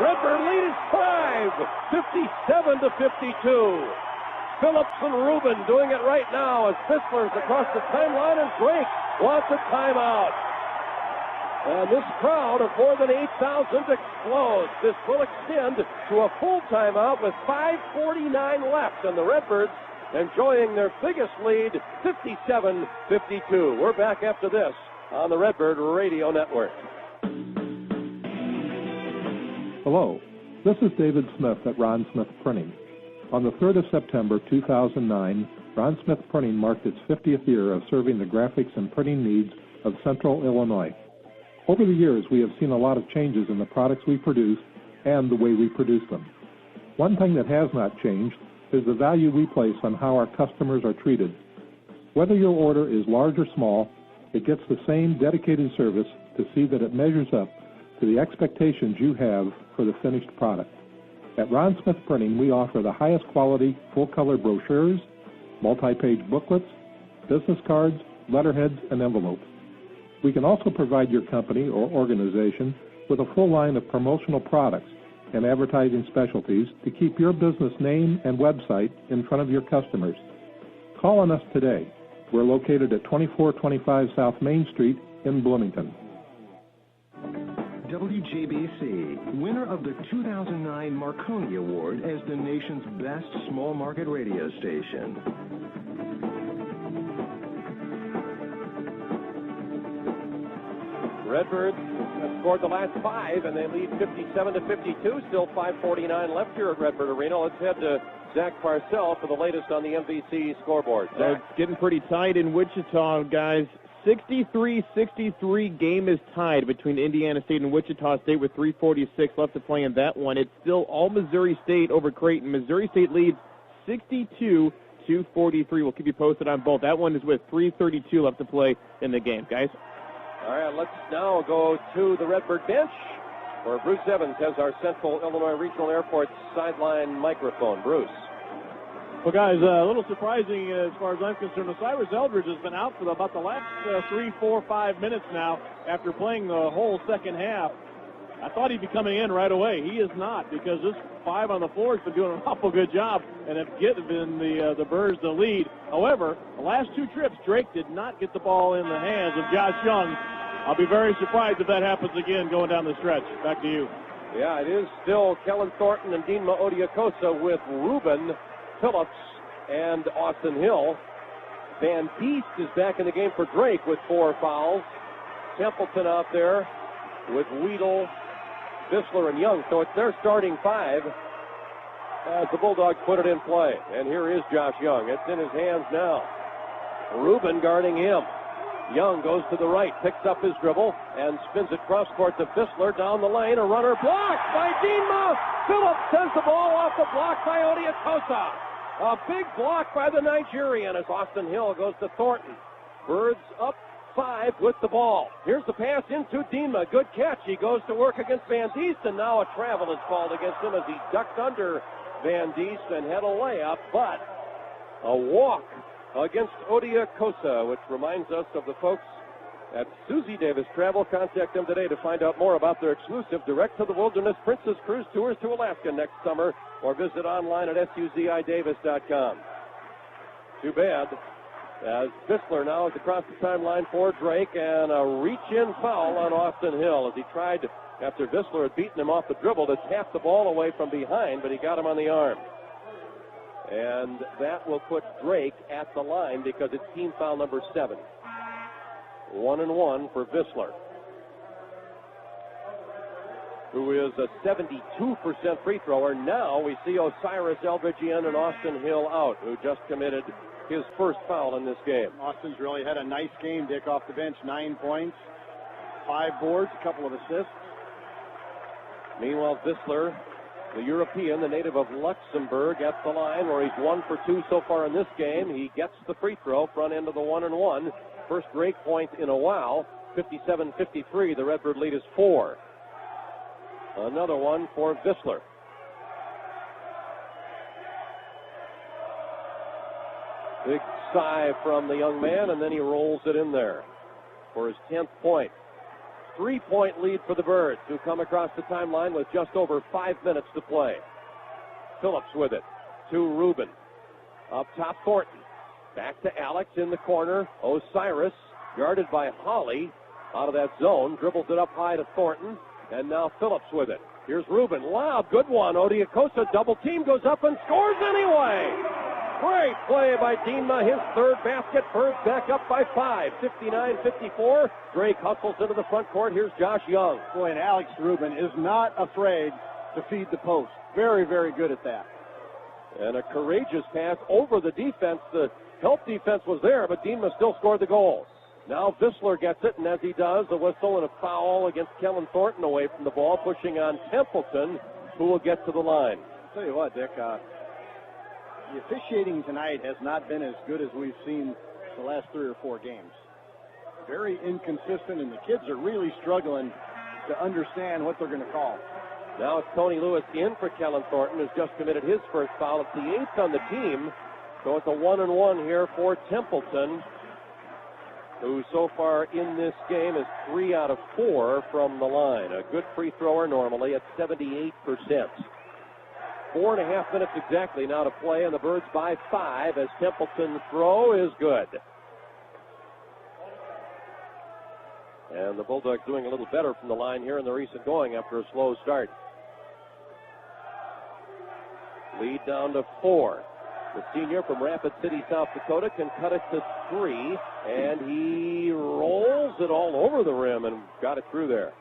Redbird lead is 5. 57-52. Phillips and Rubin doing it right now as Vissler's across the timeline, and Drake wants a timeout. And this crowd of more than 8,000 explodes. This will extend to a full timeout with 5:49 left, and the Redbirds enjoying their biggest lead, 57-52. We're back after this on the Redbird Radio Network. Hello, this is David Smith at Ron Smith Printing. On the 3rd of September 2009, Ron Smith Printing marked its 50th year of serving the graphics and printing needs of Central Illinois. Over the years, we have seen a lot of changes in the products we produce and the way we produce them. One thing that has not changed is the value we place on how our customers are treated. Whether your order is large or small, it gets the same dedicated service to see that it measures up to the expectations you have for the finished product. At Ron Smith Printing, we offer the highest quality full-color brochures, multi-page booklets, business cards, letterheads, and envelopes. We can also provide your company or organization with a full line of promotional products and advertising specialties to keep your business name and website in front of your customers. Call on us today. We're located at 2425 South Main Street in Bloomington. WJBC, winner of the 2009 Marconi Award as the nation's best small market radio station. Redbirds have scored the last 5, and they lead 57-52. Still 5:49 left here at Redbird Arena. Let's head to Zach Parcell for the latest on the MVC scoreboard. Zach. It's getting pretty tight in Wichita, guys. 63-63 game is tied between Indiana State and Wichita State with 3:46 left to play in that one. It's still all Missouri State over Creighton. Missouri State leads 62-43. We'll keep you posted on both. That one is with 3:32 left to play in the game, guys. All right, let's now go to the Redbird bench, where Bruce Evans has our Central Illinois Regional Airport sideline microphone. Bruce. Well, guys, a little surprising as far as I'm concerned. Cyrus Eldridge has been out for about the last 3, 4, 5 minutes now after playing the whole second half. I thought he'd be coming in right away. He is not, because this 5 on the floor has been doing an awful good job and have given the Birds the lead. However, the last 2 trips, Drake did not get the ball in the hands of Josh Young. I'll be very surprised if that happens again going down the stretch. Back to you. Yeah, it is still Kellen Thornton and Diener Odiokosa with Rubin, Phillips, and Austin Hill. Van Beest is back in the game for Drake with 4 fouls. Templeton out there with Weedle, Vissler, and Young. So it's their starting 5 as the Bulldogs put it in play. And here is Josh Young. It's in his hands now. Rubin guarding him. Young goes to the right, picks up his dribble, and spins it cross court to Vissler down the lane. A runner blocked by Diener. Phillips sends the ball off the block by Odiokosa. A big block by the Nigerian as Austin Hill goes to Thornton. Birds up 5 with the ball. Here's the pass into Diener. Good catch. He goes to work against Van Diest, and now a travel is called against him as he ducked under Van Diest and had a layup, but a walk against Odia Kosa, which reminds us of the folks at Susie Davis Travel. Contact them today to find out more about their exclusive Direct to the Wilderness Princess Cruise tours to Alaska next summer, or visit online at suzidavis.com. Too bad, as Vissler now is across the timeline for Drake, and a reach-in foul on Austin Hill as he tried, after Vissler had beaten him off the dribble, to tap the ball away from behind, but he got him on the arm. And that will put Drake at the line because it's team foul number 7. 1-1 for Vissler, who is a 72% free thrower. Now we see Osiris Eldridge in and Austin Hill out, who just committed his first foul in this game. Austin's really had a nice game, Dick, off the bench. 9 points, 5 boards, a couple of assists. Meanwhile, Vissler, the European, the native of Luxembourg, at the line where he's 1 for 2 so far in this game. He gets the free throw, front end of the 1-1. First Drake point in a while. 57-53. The Redbird lead is 4. Another one for Vissler. Big sigh from the young man, and then he rolls it in there for his 10th point. 3-point lead for the Birds, who come across the timeline with just over 5 minutes to play. Phillips with it to Rubin. Up top, Thornton. Back to Alex in the corner. Osiris, guarded by Holly, out of that zone. Dribbles it up high to Thornton. And now Phillips with it. Here's Rubin. Loud, good one. Odiokosa double team, goes up and scores anyway. Great play by Diener. His third basket. Birds back up by 5. 59-54. Drake hustles into the front court. Here's Josh Young. Boy, and Alex Rubin is not afraid to feed the post. Very, very good at that. And a courageous pass over the defense. The help defense was there, but Diener still scored the goal. Now Vissler gets it, and as he does, a whistle and a foul against Kellen Thornton away from the ball, pushing on Templeton, who will get to the line. I'll tell you what, Dick, the officiating tonight has not been as good as we've seen the last 3 or 4 games. Very inconsistent, and the kids are really struggling to understand what they're going to call. Now it's Tony Lewis in for Kellen Thornton, who's just committed his first foul. It's the 8th on the team, so it's a 1-1 here for Templeton, who so far in this game is 3 out of 4 from the line. A good free thrower normally at 78%. 4.5 minutes exactly now to play, and the Birds by 5 as Templeton's throw is good. And the Bulldogs doing a little better from the line here in the recent going after a slow start. Lead down to 4. The senior from Rapid City, South Dakota, can cut it to 3, and he rolls it all over the rim and got it through there.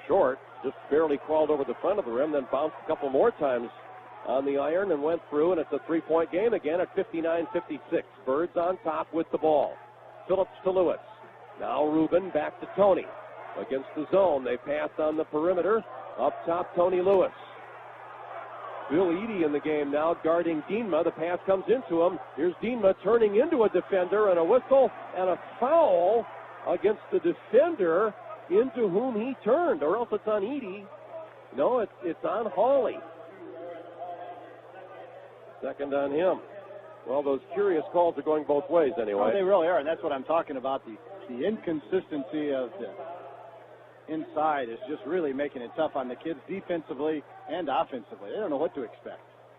Short, just barely crawled over the front of the rim, then bounced a couple more times on the iron and went through, and it's a 3-point game again at 59-56. Birds on top with the ball. Phillips to Lewis. Now Rubin back to Tony. Against the zone, they pass on the perimeter. Up top, Tony Lewis. Bill Eady in the game now guarding Diener. The pass comes into him. Here's Diener turning into a defender, and a whistle and a foul against the defender into whom he turned, or else it's on Eady. No, it's on Hawley. Second on him. Well, those curious calls are going both ways anyway. Oh, they really are, and that's what I'm talking about. The inconsistency of the inside is just really making it tough on the kids defensively and offensively. They don't know what to expect.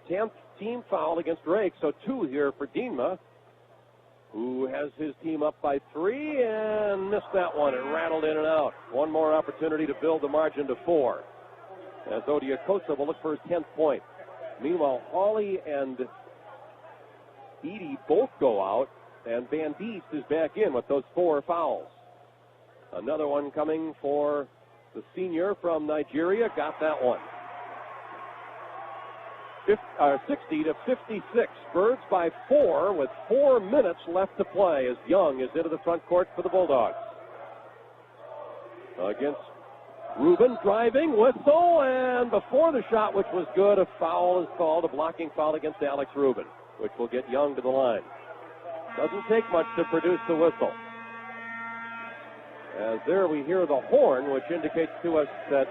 10th team foul against Drake, so 2 here for Diener, who has his team up by 3 and missed that one. It rattled in and out. One more opportunity to build the margin to 4, as Odiokosa will look for his 10th point. Meanwhile, Hawley and Eady both go out, and Van Diest is back in with those 4 fouls. Another one coming for the senior from Nigeria. Got that one. 60-56. Birds by 4 with 4 minutes left to play as Young is into the front court for the Bulldogs. Against Rubin, driving, whistle, and before the shot, which was good, a foul is called, a blocking foul against Alex Rubin, which will get Young to the line. Doesn't take much to produce the whistle. As there we hear the horn, which indicates to us that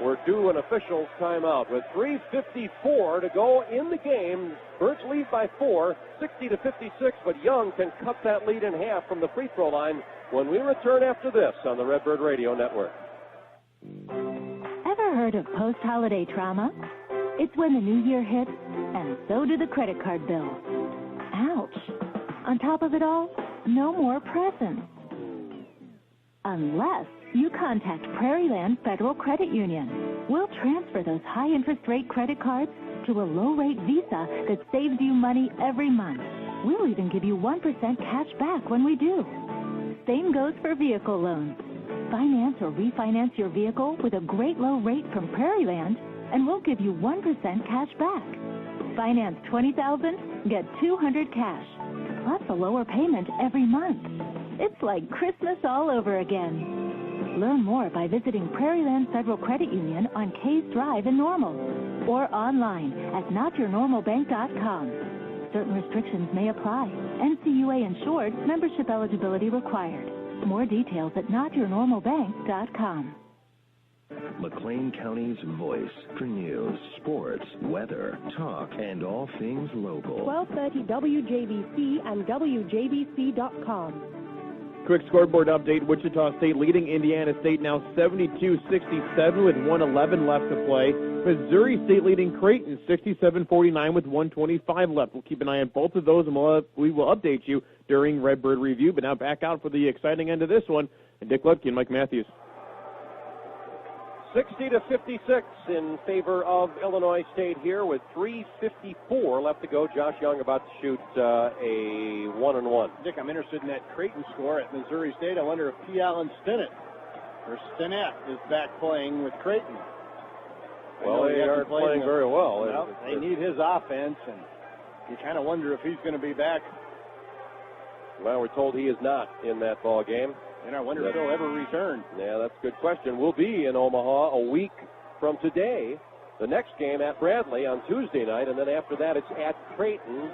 we're due an official's timeout. With 3:54 to go in the game, Birds lead by 4, 60-56, but Young can cut that lead in half from the free throw line when we return after this on the Redbird Radio Network. Ever heard of post-holiday trauma? It's when the new year hits, and so do the credit card bills. Ouch. On top of it all, no more presents. Unless you contact Prairieland Federal Credit Union. We'll transfer those high-interest rate credit cards to a low-rate Visa that saves you money every month. We'll even give you 1% cash back when we do. Same goes for vehicle loans. Finance or refinance your vehicle with a great low rate from Prairieland, and we'll give you 1% cash back. Finance $20,000, get $200 cash, plus a lower payment every month. It's like Christmas all over again. Learn more by visiting Prairieland Federal Credit Union on Case Drive in Normal or online at notyournormalbank.com. Certain restrictions may apply. NCUA insured, membership eligibility required. More details at notyournormalbank.com. McLean County's voice for news, sports, weather, talk, and all things local. 1230 WJBC and WJBC.com. Quick scoreboard update. Wichita State leading Indiana State now 72-67 with 1:11 left to play. Missouri State leading Creighton 67-49 with 1:25 left. We'll keep an eye on both of those, and we will update you during Redbird Review. But now back out for the exciting end of this one. And Dick Lutke and Mike Matthews. 60-56 in favor of Illinois State here with 3:54 left to go. Josh Young about to shoot a 1-and-1. Dick, I'm interested in that Creighton score at Missouri State. I wonder if P. Allen Stinnett is back playing with Creighton. Well, they aren't playing very well. Well, they need his offense, and you kind of wonder if he's going to be back. Well, we're told he is not in that ball game. And I wonder if he'll ever return. Yeah, that's a good question. We'll be in Omaha a week from today. The next game at Bradley on Tuesday night, and then after that it's at Creighton.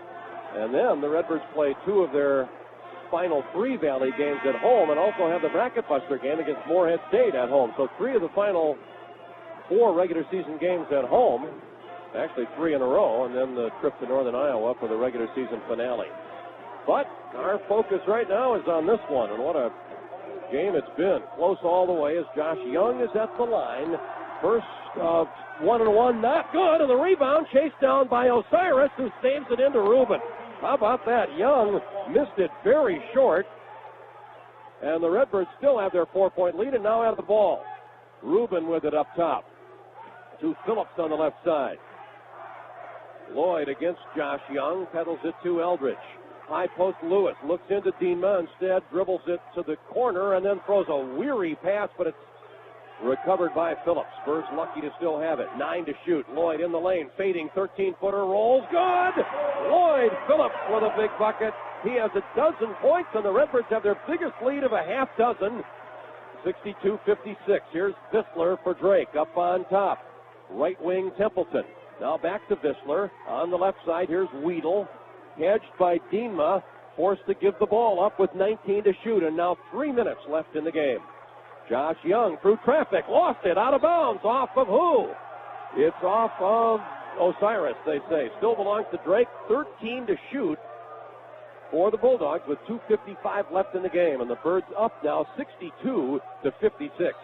And then the Redbirds play 2 of their final 3 Valley games at home and also have the Bracket Buster game against Morehead State at home. So 3 of the final 4 regular season games at home, actually 3 in a row, and then the trip to Northern Iowa for the regular season finale. But our focus right now is on this one, and what a game it's been. Close all the way as Josh Young is at the line. First 1-and-1, not good, and the rebound chased down by Osiris, who saves it into Rubin. How about that? Young missed it very short, and the Redbirds still have their 4-point lead and now have the ball. Rubin with it up top to Phillips on the left side. Lloyd against Josh Young, pedals it to Eldridge. High post Lewis looks into Dienma, instead dribbles it to the corner and then throws a weary pass, but it's recovered by Phillips. Spurs lucky to still have it. 9 to shoot. Lloyd in the lane, fading 13-footer, rolls. Good! Lloyd Phillips with a big bucket. He has 12 points, and the Redbirds have their biggest lead of a half dozen. 62-56. Here's Vissler for Drake up on top. Right wing Templeton. Now back to Vissler. On the left side, here's Weedle. Hedged by Dienma, forced to give the ball up with 19 to shoot, and now 3 minutes left in the game. Josh Young through traffic, lost it, out of bounds, off of who? It's off of Osiris, they say. Still belongs to Drake, 13 to shoot for the Bulldogs with 2:55 left in the game, and the Birds up now 62-56.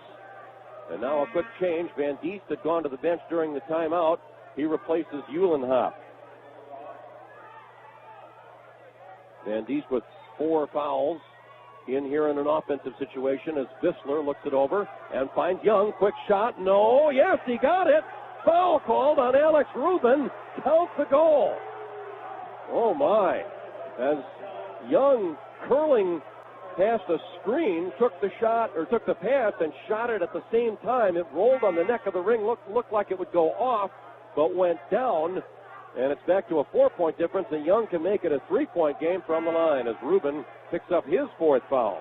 And now a quick change. Van Diest had gone to the bench during the timeout. He replaces Uhlenhoff. Van Diest with 4 fouls in here in an offensive situation as Vissler looks it over and finds Young. Quick shot. No. Yes, he got it. Foul called on Alex Rubin. Count the goal. Oh, my. As Young, curling past a screen, took the shot, or took the pass and shot it at the same time. It rolled on the neck of the ring. Looked like it would go off, but went down. And it's back to a 4-point difference, and Young can make it a 3-point game from the line as Rubin picks up his 4th foul.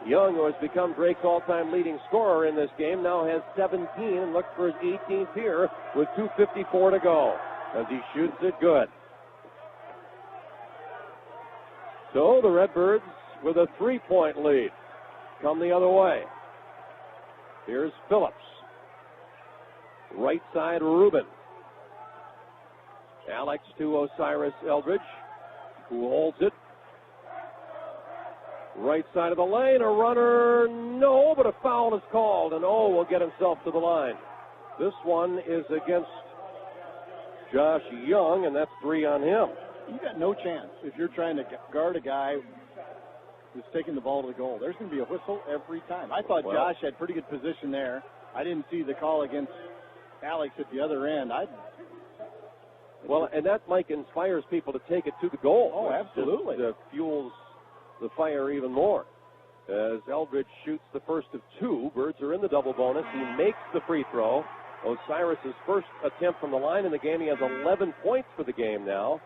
Young, who has become Drake's all-time leading scorer in this game, now has 17 and looks for his 18th here with 2:54 to go as he shoots it good. So the Redbirds with a 3-point lead come the other way. Here's Phillips. Right side, Rubin. Alex to Osiris Eldridge, who holds it. Right side of the lane, a runner, no, but a foul is called, and will get himself to the line. This one is against Josh Young, and that's 3 on him. You got no chance if you're trying to guard a guy who's taking the ball to the goal. There's going to be a whistle every time. I thought Josh had pretty good position there. I didn't see the call against Alex at the other end. Well, and that, Mike, inspires people to take it to the goal. Oh, absolutely. It fuels the fire even more. As Eldridge shoots the first of 2, Birds are in the double bonus. He makes the free throw. Osiris' first attempt from the line in the game. He has 11 points for the game now.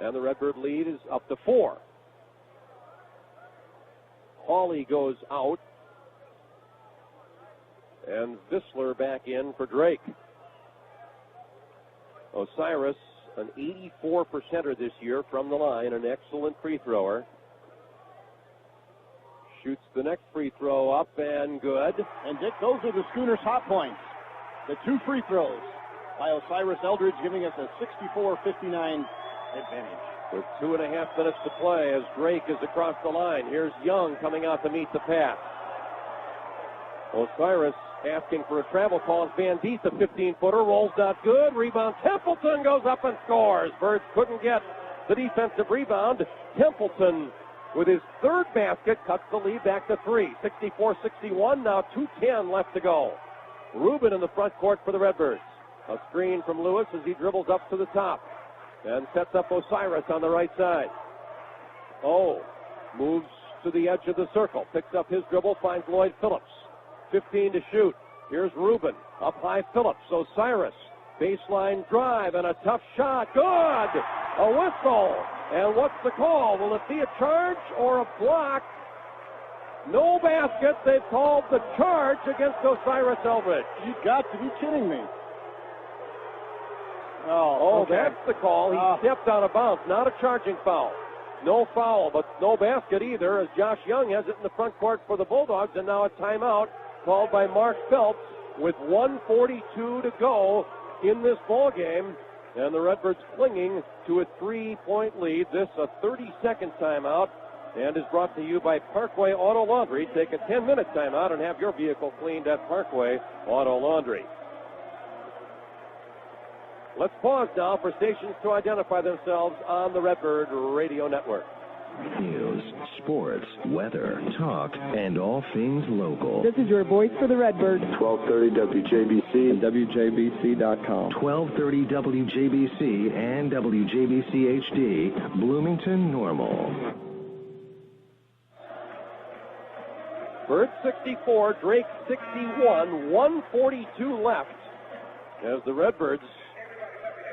And the Redbird lead is up to 4. Hawley goes out. And Vissler back in for Drake. Osiris, an 84%er this year from the line, an excellent free thrower. Shoots the next free throw up and good. And Dick, those are the Schooners' hot points. The 2 free throws by Osiris Eldridge, giving us a 64-59 advantage. With 2.5 minutes to play as Drake is across the line. Here's Young coming out to meet the pass. Osiris asking for a travel call. It's Van Diest, a 15-footer, rolls not good. Rebound. Templeton goes up and scores. Birds couldn't get the defensive rebound. Templeton, with his 3rd basket, cuts the lead back to 3. 64-61. Now 2:10 left to go. Rubin in the front court for the Redbirds. A screen from Lewis as he dribbles up to the top and sets up Osiris on the right side. Moves to the edge of the circle, picks up his dribble, finds Lloyd Phillips. 15 to shoot. Here's Rubin. Up high, Phillips. Osiris. Baseline drive and a tough shot. Good! A whistle. And what's the call? Will it be a charge or a block? No basket. They've called the charge against Osiris Eldridge. You've got to be kidding me. Okay. That's the call. He stepped out of bounds. Not a charging foul. No foul, but no basket either, as Josh Young has it in the front court for the Bulldogs, and now a timeout called by Mark Phelps with 1:42 to go in this ball game, and the Redbirds clinging to a 3-point lead. This a 30-second timeout, and is brought to you by Parkway Auto Laundry. Take a 10-minute timeout and have your vehicle cleaned at Parkway Auto Laundry. Let's pause now for stations to identify themselves on the Redbird Radio Network. News, sports, weather, talk, and all things local. This is your voice for the Redbirds. 1230 WJBC and WJBC.com. 1230 WJBC and WJBC HD, Bloomington Normal. Bird 64, Drake 61, 1:42 left as the Redbirds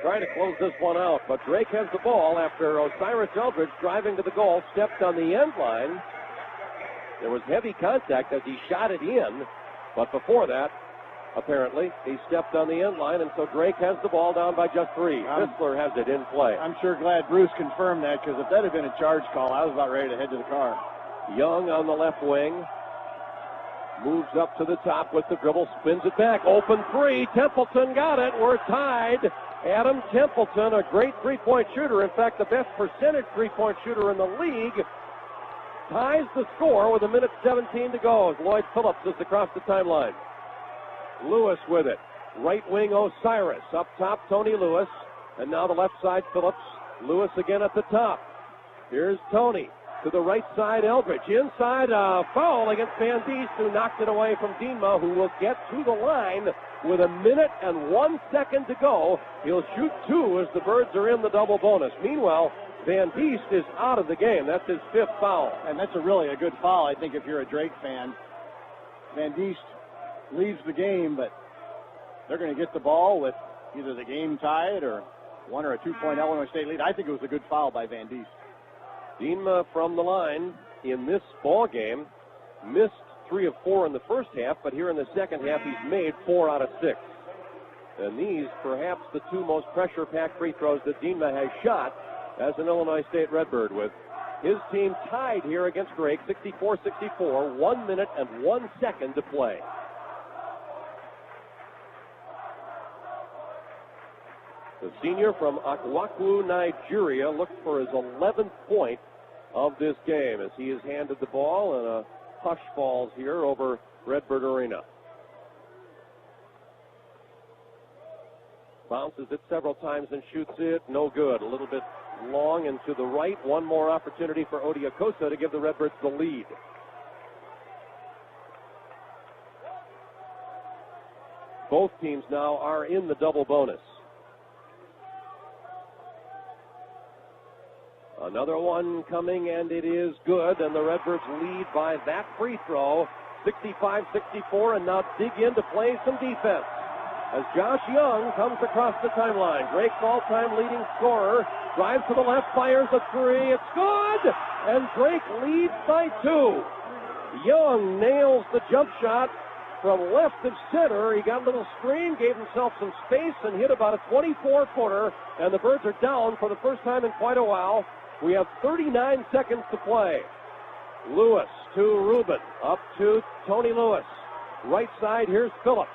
trying to close this one out, but Drake has the ball after Osiris Eldridge driving to the goal, stepped on the end line. There was heavy contact as he shot it in, but before that, apparently, he stepped on the end line, and so Drake has the ball down by just 3. Vissler has it in play. I'm sure glad Bruce confirmed that, because if that had been a charge call, I was about ready to head to the car. Young on the left wing. Moves up to the top with the dribble, spins it back. Open 3. Templeton got it. We're tied. Adam Templeton, a great three-point shooter. In fact, the best percentage three-point shooter in the league, ties the score with 1:17 to go as Lloyd Phillips is across the timeline. Lewis with it. Right wing Osiris. Up top, Tony Lewis. And now the left side, Phillips. Lewis again at the top. Here's Tony. To the right side, Eldridge. Inside, foul against Van Diest, who knocked it away from Diener, who will get to the line with 1:01 to go. He'll shoot 2 as the Birds are in the double bonus. Meanwhile, Van Diest is out of the game. That's his 5th foul. And that's really a good foul, I think, if you're a Drake fan. Van Diest leaves the game, but they're going to get the ball with either the game tied or 1 or a 2-point Illinois State lead. I think it was a good foul by Van Diest. Diener from the line in this ball game missed 3 of 4 in the first half, but here in the second half he's made 4 out of 6. And these perhaps the 2 most pressure-packed free throws that Diener has shot as an Illinois State Redbird, with His team tied here against Drake, 64-64, 1 minute and 1 second to play. The senior from Akwaku, Nigeria, looked for his 11th point of this game as he has handed the ball, and a hush falls here over Redbird Arena. Bounces it several times and shoots it. No good. A little bit long and to the right. One more opportunity for Odiakosa to give the Redbirds the lead. Both teams now are in the double bonus. Another one coming, and it is good, and the Redbirds lead by that free throw, 65-64, and now dig in to play some defense. As Josh Young comes across the timeline, Drake's all-time leading scorer, drives to the left, fires a three, it's good, and Drake leads by 2. Young nails the jump shot from left of center. He got a little screen, gave himself some space, and hit about a 24-footer, and the Birds are down for the first time in quite a while. We have 39 seconds to play. Lewis to Rubin, up to Tony Lewis. Right side, here's Phillips.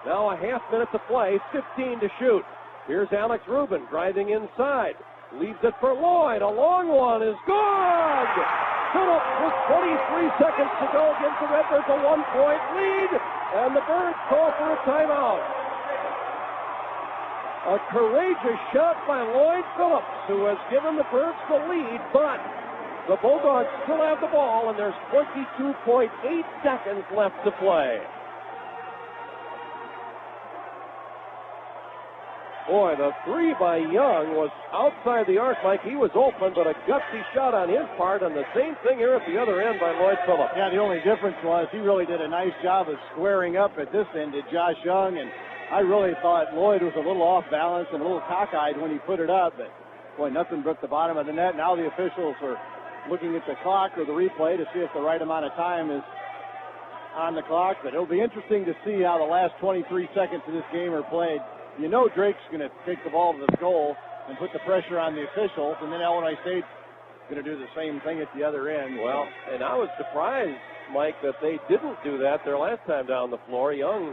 Now a half minute to play, 15 to shoot. Here's Alex Rubin driving inside. Leaves it for Lloyd. A long one is good! Phillips with 23 seconds to go gives the Redbirds a 1-point lead, and the Birds call for a timeout. A courageous shot by Lloyd Phillips, who has given the Birds the lead, but the Bulldogs still have the ball, and there's 22.8 seconds left to play. Boy, the three by Young was outside the arc like he was open, but a gutsy shot on his part, and the same thing here at the other end by Lloyd Phillips. Yeah, the only difference was he really did a nice job of squaring up at this end to Josh Young, and I really thought Lloyd was a little off balance and a little cockeyed when he put it up, but boy, nothing broke the bottom of the net. Now the officials are looking at the clock or the replay to see if the right amount of time is on the clock, but it'll be interesting to see how the last 23 seconds of this game are played. You know Drake's going to take the ball to the goal and put the pressure on the officials, and then Illinois State's going to do the same thing at the other end. Well, and I was surprised, Mike, that they didn't do that their last time down the floor. Young,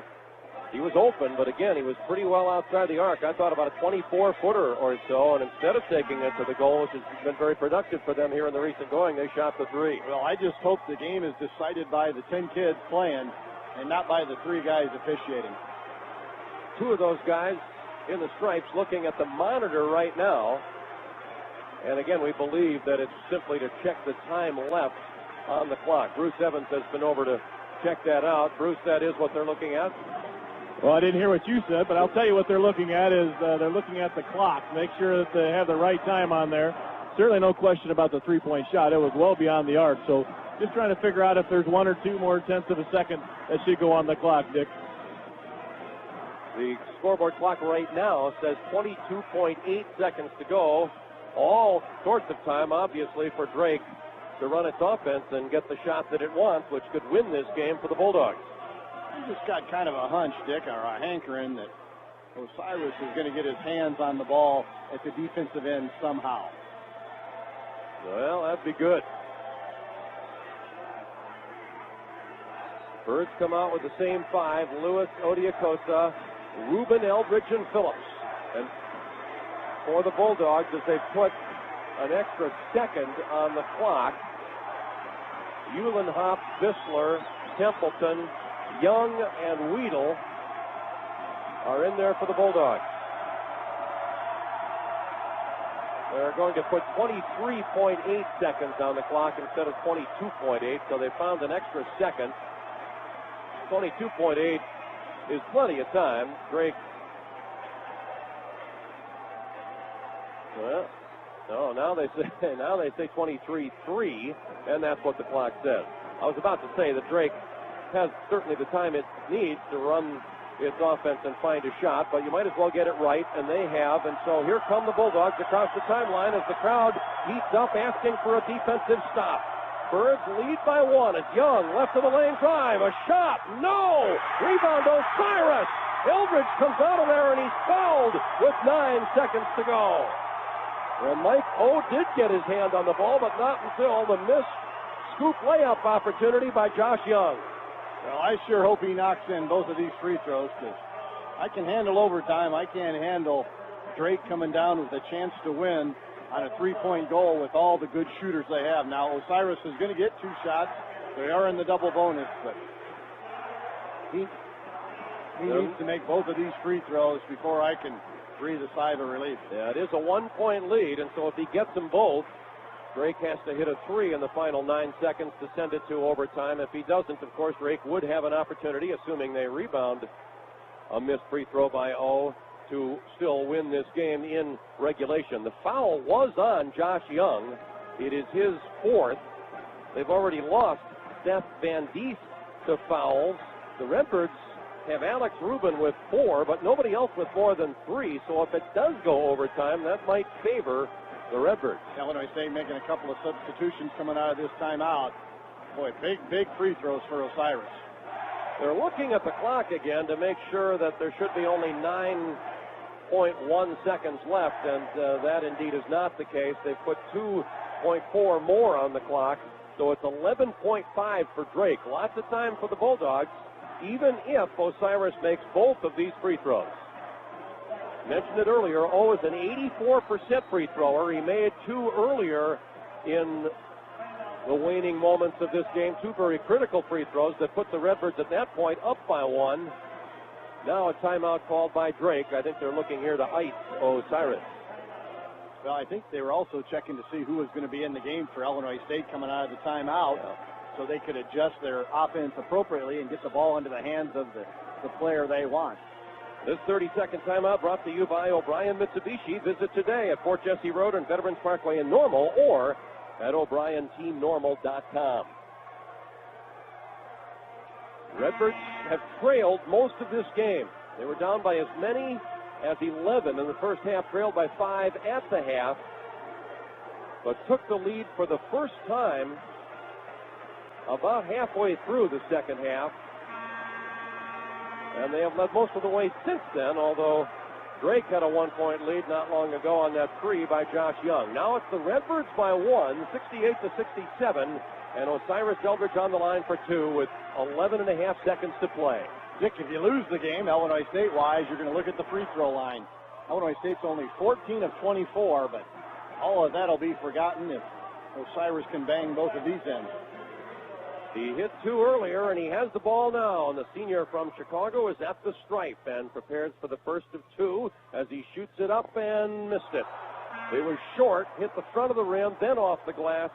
he was open, but again, he was pretty well outside the arc. I thought about a 24-footer or so, and instead of taking it to the goal, which has been very productive for them here in the recent going, they shot the three. Well, I just hope the game is decided by the 10 kids playing and not by the 3 guys officiating. 2 of those guys in the stripes looking at the monitor right now. And again, we believe that it's simply to check the time left on the clock. Bruce Evans has been over to check that out. Bruce, that is what they're looking at? Well, I didn't hear what you said, but I'll tell you what they're looking at is they're looking at the clock. Make sure that they have the right time on there. Certainly no question about the three-point shot. It was well beyond the arc. So just trying to figure out if there's 1 or 2 more tenths of a second that should go on the clock, Dick. The scoreboard clock right now says 22.8 seconds to go. All sorts of time, obviously, for Drake to run its offense and get the shot that it wants, which could win this game for the Bulldogs. I just got kind of a hunch, Dick, or a hankering that Osiris is going to get his hands on the ball at the defensive end somehow. Well, that'd be good. Birds come out with the same 5. Lewis, Odiakosa, Rubin, Eldridge, and Phillips. And for the Bulldogs, as they put an extra second on the clock, Uhlenhoff, Bissler, Templeton, Young, and Weedle are in there for the Bulldogs. They're going to put 23.8 seconds on the clock instead of 22.8, so they found an extra second. 22.8 is plenty of time. Drake. Well, no, now they say 23.3, and that's what the clock says. I was about to say that Drake has certainly the time it needs to run its offense and find a shot, but you might as well get it right, and they have. And so here come the Bulldogs across the timeline as the crowd heats up, asking for a defensive stop. Birds lead by 1. It's Young, left of the lane drive. A shot. No! Rebound Osiris. Eldridge comes out of there and he's fouled with 9 seconds to go. Well, Mike O did get his hand on the ball, but not until the missed scoop layup opportunity by Josh Young. Well, I sure hope he knocks in both of these free throws, because I can handle overtime. I can't handle Drake coming down with a chance to win on a three-point goal with all the good shooters they have. Now, Osiris is going to get 2 shots. They are in the double bonus, but he needs to make both of these free throws before I can breathe a sigh of relief. Yeah, it is a 1-point lead, and so if he gets them both, Drake has to hit a 3 in the final 9 seconds to send it to overtime. If he doesn't, of course, Drake would have an opportunity, assuming they rebound a missed free throw by O, to still win this game in regulation. The foul was on Josh Young. It is his 4th. They've already lost Seth Van Diest to fouls. The Redbirds have Alex Rubin with 4, but nobody else with more than 3. So if it does go overtime, that might favor the Redbirds. Illinois State making a couple of substitutions coming out of this timeout. Boy, big free throws for Osiris. They're looking at the clock again to make sure that there should be only 9.1 seconds left, and that indeed is not the case. They've put 2.4 more on the clock, so it's 11.5 for Drake. Lots of time for the Bulldogs, even if Osiris makes both of these free throws. Mentioned it earlier, O is an 84% free thrower. He made 2 earlier in the waning moments of this game, 2 very critical free throws that put the Redbirds at that point up by 1. Now a timeout called by Drake. I think they're looking here to ice Osiris. Well, I think they were also checking to see who was going to be in the game for Illinois State coming out of the timeout, so they could adjust their offense appropriately and get the ball into the hands of the player they want. This 30-second timeout brought to you by O'Brien Mitsubishi. Visit today at Fort Jesse Road and Veterans Parkway in Normal, or at O'BrienTeamNormal.com. Redbirds have trailed most of this game. They were down by as many as 11 in the first half, trailed by 5 at the half, but took the lead for the first time about halfway through the second half. And they have led most of the way since then, although Drake had a 1-point lead not long ago on that 3 by Josh Young. Now it's the Redbirds by 1, 68-67, and Osiris Eldridge on the line for 2 with 11 and a half seconds to play. Dick, if you lose the game, Illinois State-wise, you're going to look at the free throw line. Illinois State's only 14 of 24, but all of that will be forgotten if Osiris can bang both of these ends. He hit 2 earlier, and he has the ball now. And the senior from Chicago is at the stripe and prepares for the first of 2 as he shoots it up and missed it. It was short, hit the front of the rim, then off the glass,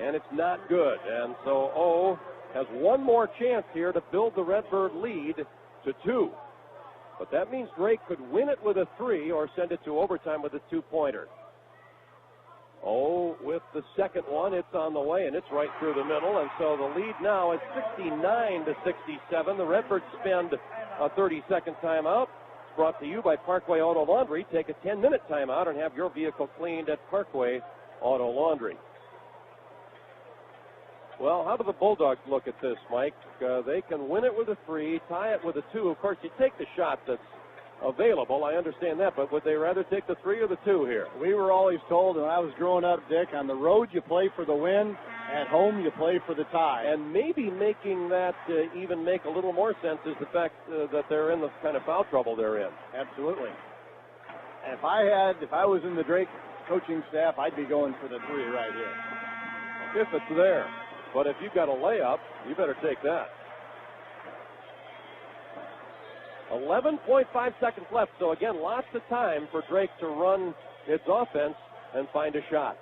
and it's not good. And so O has one more chance here to build the Redbird lead to 2. But that means Drake could win it with a 3 or send it to overtime with a 2-pointer. O with the second one, it's on the way, and it's right through the middle. And so the lead now is 69-67. The Redbirds spend a 30-second timeout. It's brought to you by Parkway Auto Laundry. Take a 10-minute timeout and have your vehicle cleaned at Parkway Auto Laundry. Well, how do the Bulldogs look at this, Mike? They can win it with a 3, tie it with a 2. Of course, you take the shot that's available. I understand that, but would they rather take the 3 or the 2 here? We were always told when I was growing up, Dick, on the road you play for the win, at home you play for the tie. And maybe making that even make a little more sense is the fact that they're in the kind of foul trouble they're in. Absolutely. If I was in the Drake coaching staff, I'd be going for the 3 right here. If it's there. But if you've got a layup, you better take that. 11.5 seconds left, so again, lots of time for Drake to run its offense and find a shot.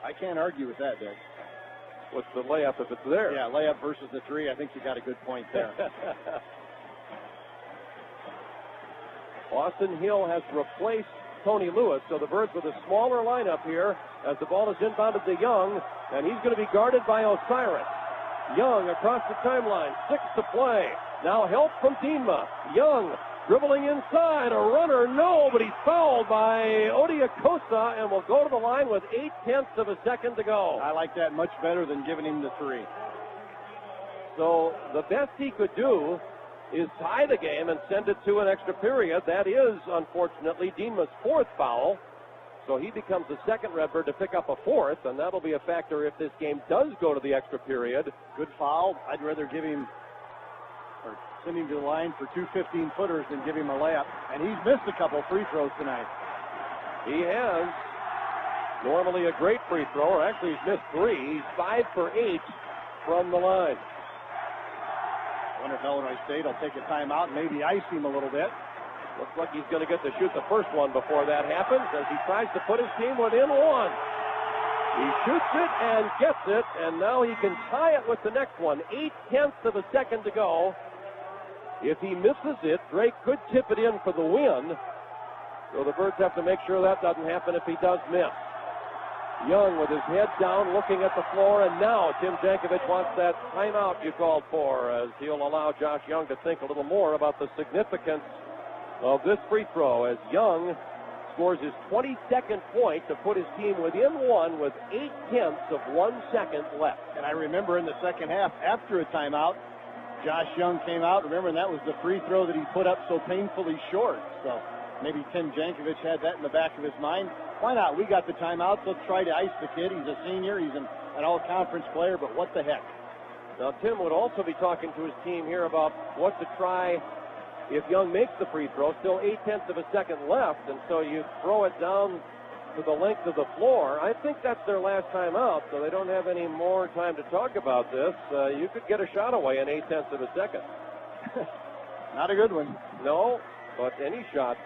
I can't argue with that, Dick. What's the layup if it's there? Yeah, layup versus the 3, I think you got a good point there. Austin Hill has replaced Tony Lewis, so the Birds with a smaller lineup here as the ball is inbounded to Young, and he's going to be guarded by Osiris. Young across the timeline, 6 to play. Now help from Diener. Young dribbling inside, a runner, no, but he's fouled by Odiakosa and will go to the line with 0.8 of a second to go. I like that much better than giving him the 3. So the best he could do is tie the game and send it to an extra period. That is, unfortunately, Diener's 4th foul. So he becomes the second Redbird to pick up a fourth, and that'll be a factor if this game does go to the extra period. Good foul. I'd rather give him or send him to the line for 2 15-footers than give him a layup. And he's missed a couple free throws tonight. He has. Normally a great free thrower. Actually, he's missed 3. He's 5 for 8 from the line. I wonder if Illinois State will take a timeout and maybe ice him a little bit. Looks like he's going to get to shoot the first one before that happens as he tries to put his team within 1. He shoots it and gets it, and now he can tie it with the next one. 0.8 of a second to go. If he misses it, Drake could tip it in for the win. So the Birds have to make sure that doesn't happen if he does miss. Young with his head down, looking at the floor, and now Tim Jankovic wants that timeout you called for, as he'll allow Josh Young to think a little more about the significance of this free throw, as Young scores his 22nd point to put his team within 1 with 0.8 of 1 second left. And I remember in the second half, after a timeout, Josh Young came out. Remember, and that was the free throw that he put up so painfully short. So maybe Tim Jankovic had that in the back of his mind. Why not? We got the timeouts. Let's try to ice the kid. He's a senior. He's an all-conference player, but what the heck? Now, Tim would also be talking to his team here about what to try if Young makes the free throw. Still 0.8 of a second left, and so you throw it down to the length of the floor. I think that's their last timeout, so they don't have any more time to talk about this. You could get a shot away in 0.8 of a second. Not a good one. No, but any shot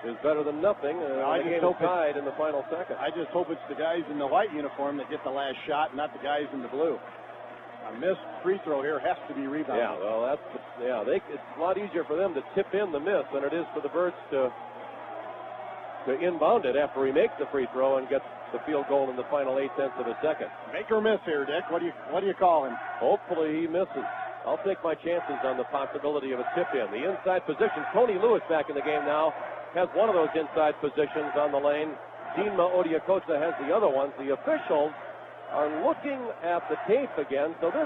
is better than nothing. I the just game hope is tied in the final second. I just hope it's the guys in the white uniform that get the last shot, not the guys in the blue. A missed free throw here has to be rebounded. Yeah, well, it's a lot easier for them to tip in the miss than it is for the Birds to inbound it after he makes the free throw and gets the field goal in the final 0.8 of a second. Make or miss here, Dick. What do you call him? Hopefully he misses. I'll take my chances on the possibility of a tip in. The inside position, Tony Lewis back in the game now, has one of those inside positions on the lane. Dean Odiakosa has the other ones. The officials are looking at the tape again, so this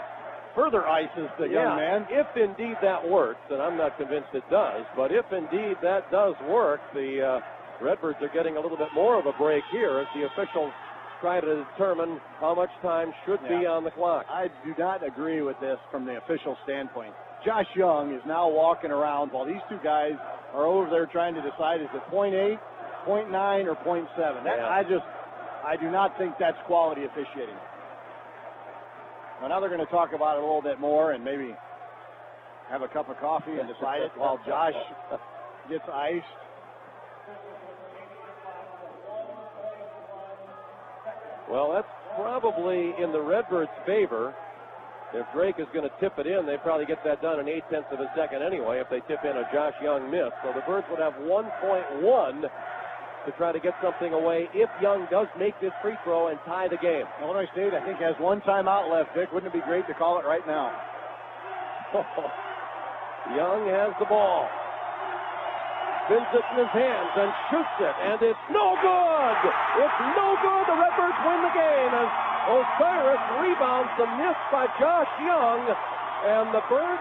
further ices the young man. If indeed that works, and I'm not convinced it does, but if indeed that does work, the Redbirds are getting a little bit more of a break here as the officials try to determine how much time should be on the clock. I do not agree with this from the official standpoint. Josh Young is now walking around while these two guys are over there trying to decide is it 0.8, 0.9, or 0.7. I do not think that's quality officiating. Well, now they're going to talk about it a little bit more and maybe have a cup of coffee and decide it while Josh gets iced. Well, that's probably in the Redbirds' favor. If Drake is going to tip it in, they probably get that done in 0.8 of a second anyway if they tip in a Josh Young miss. So the Birds would have 1.1 to try to get something away if Young does make this free throw and tie the game. Illinois State, I think, has one timeout left, Dick. Wouldn't it be great to call it right now? Young has the ball. Spins it in his hands and shoots it, and it's no good! It's no good! The Redbirds win the game as Osiris rebounds the miss by Josh Young, and the Birds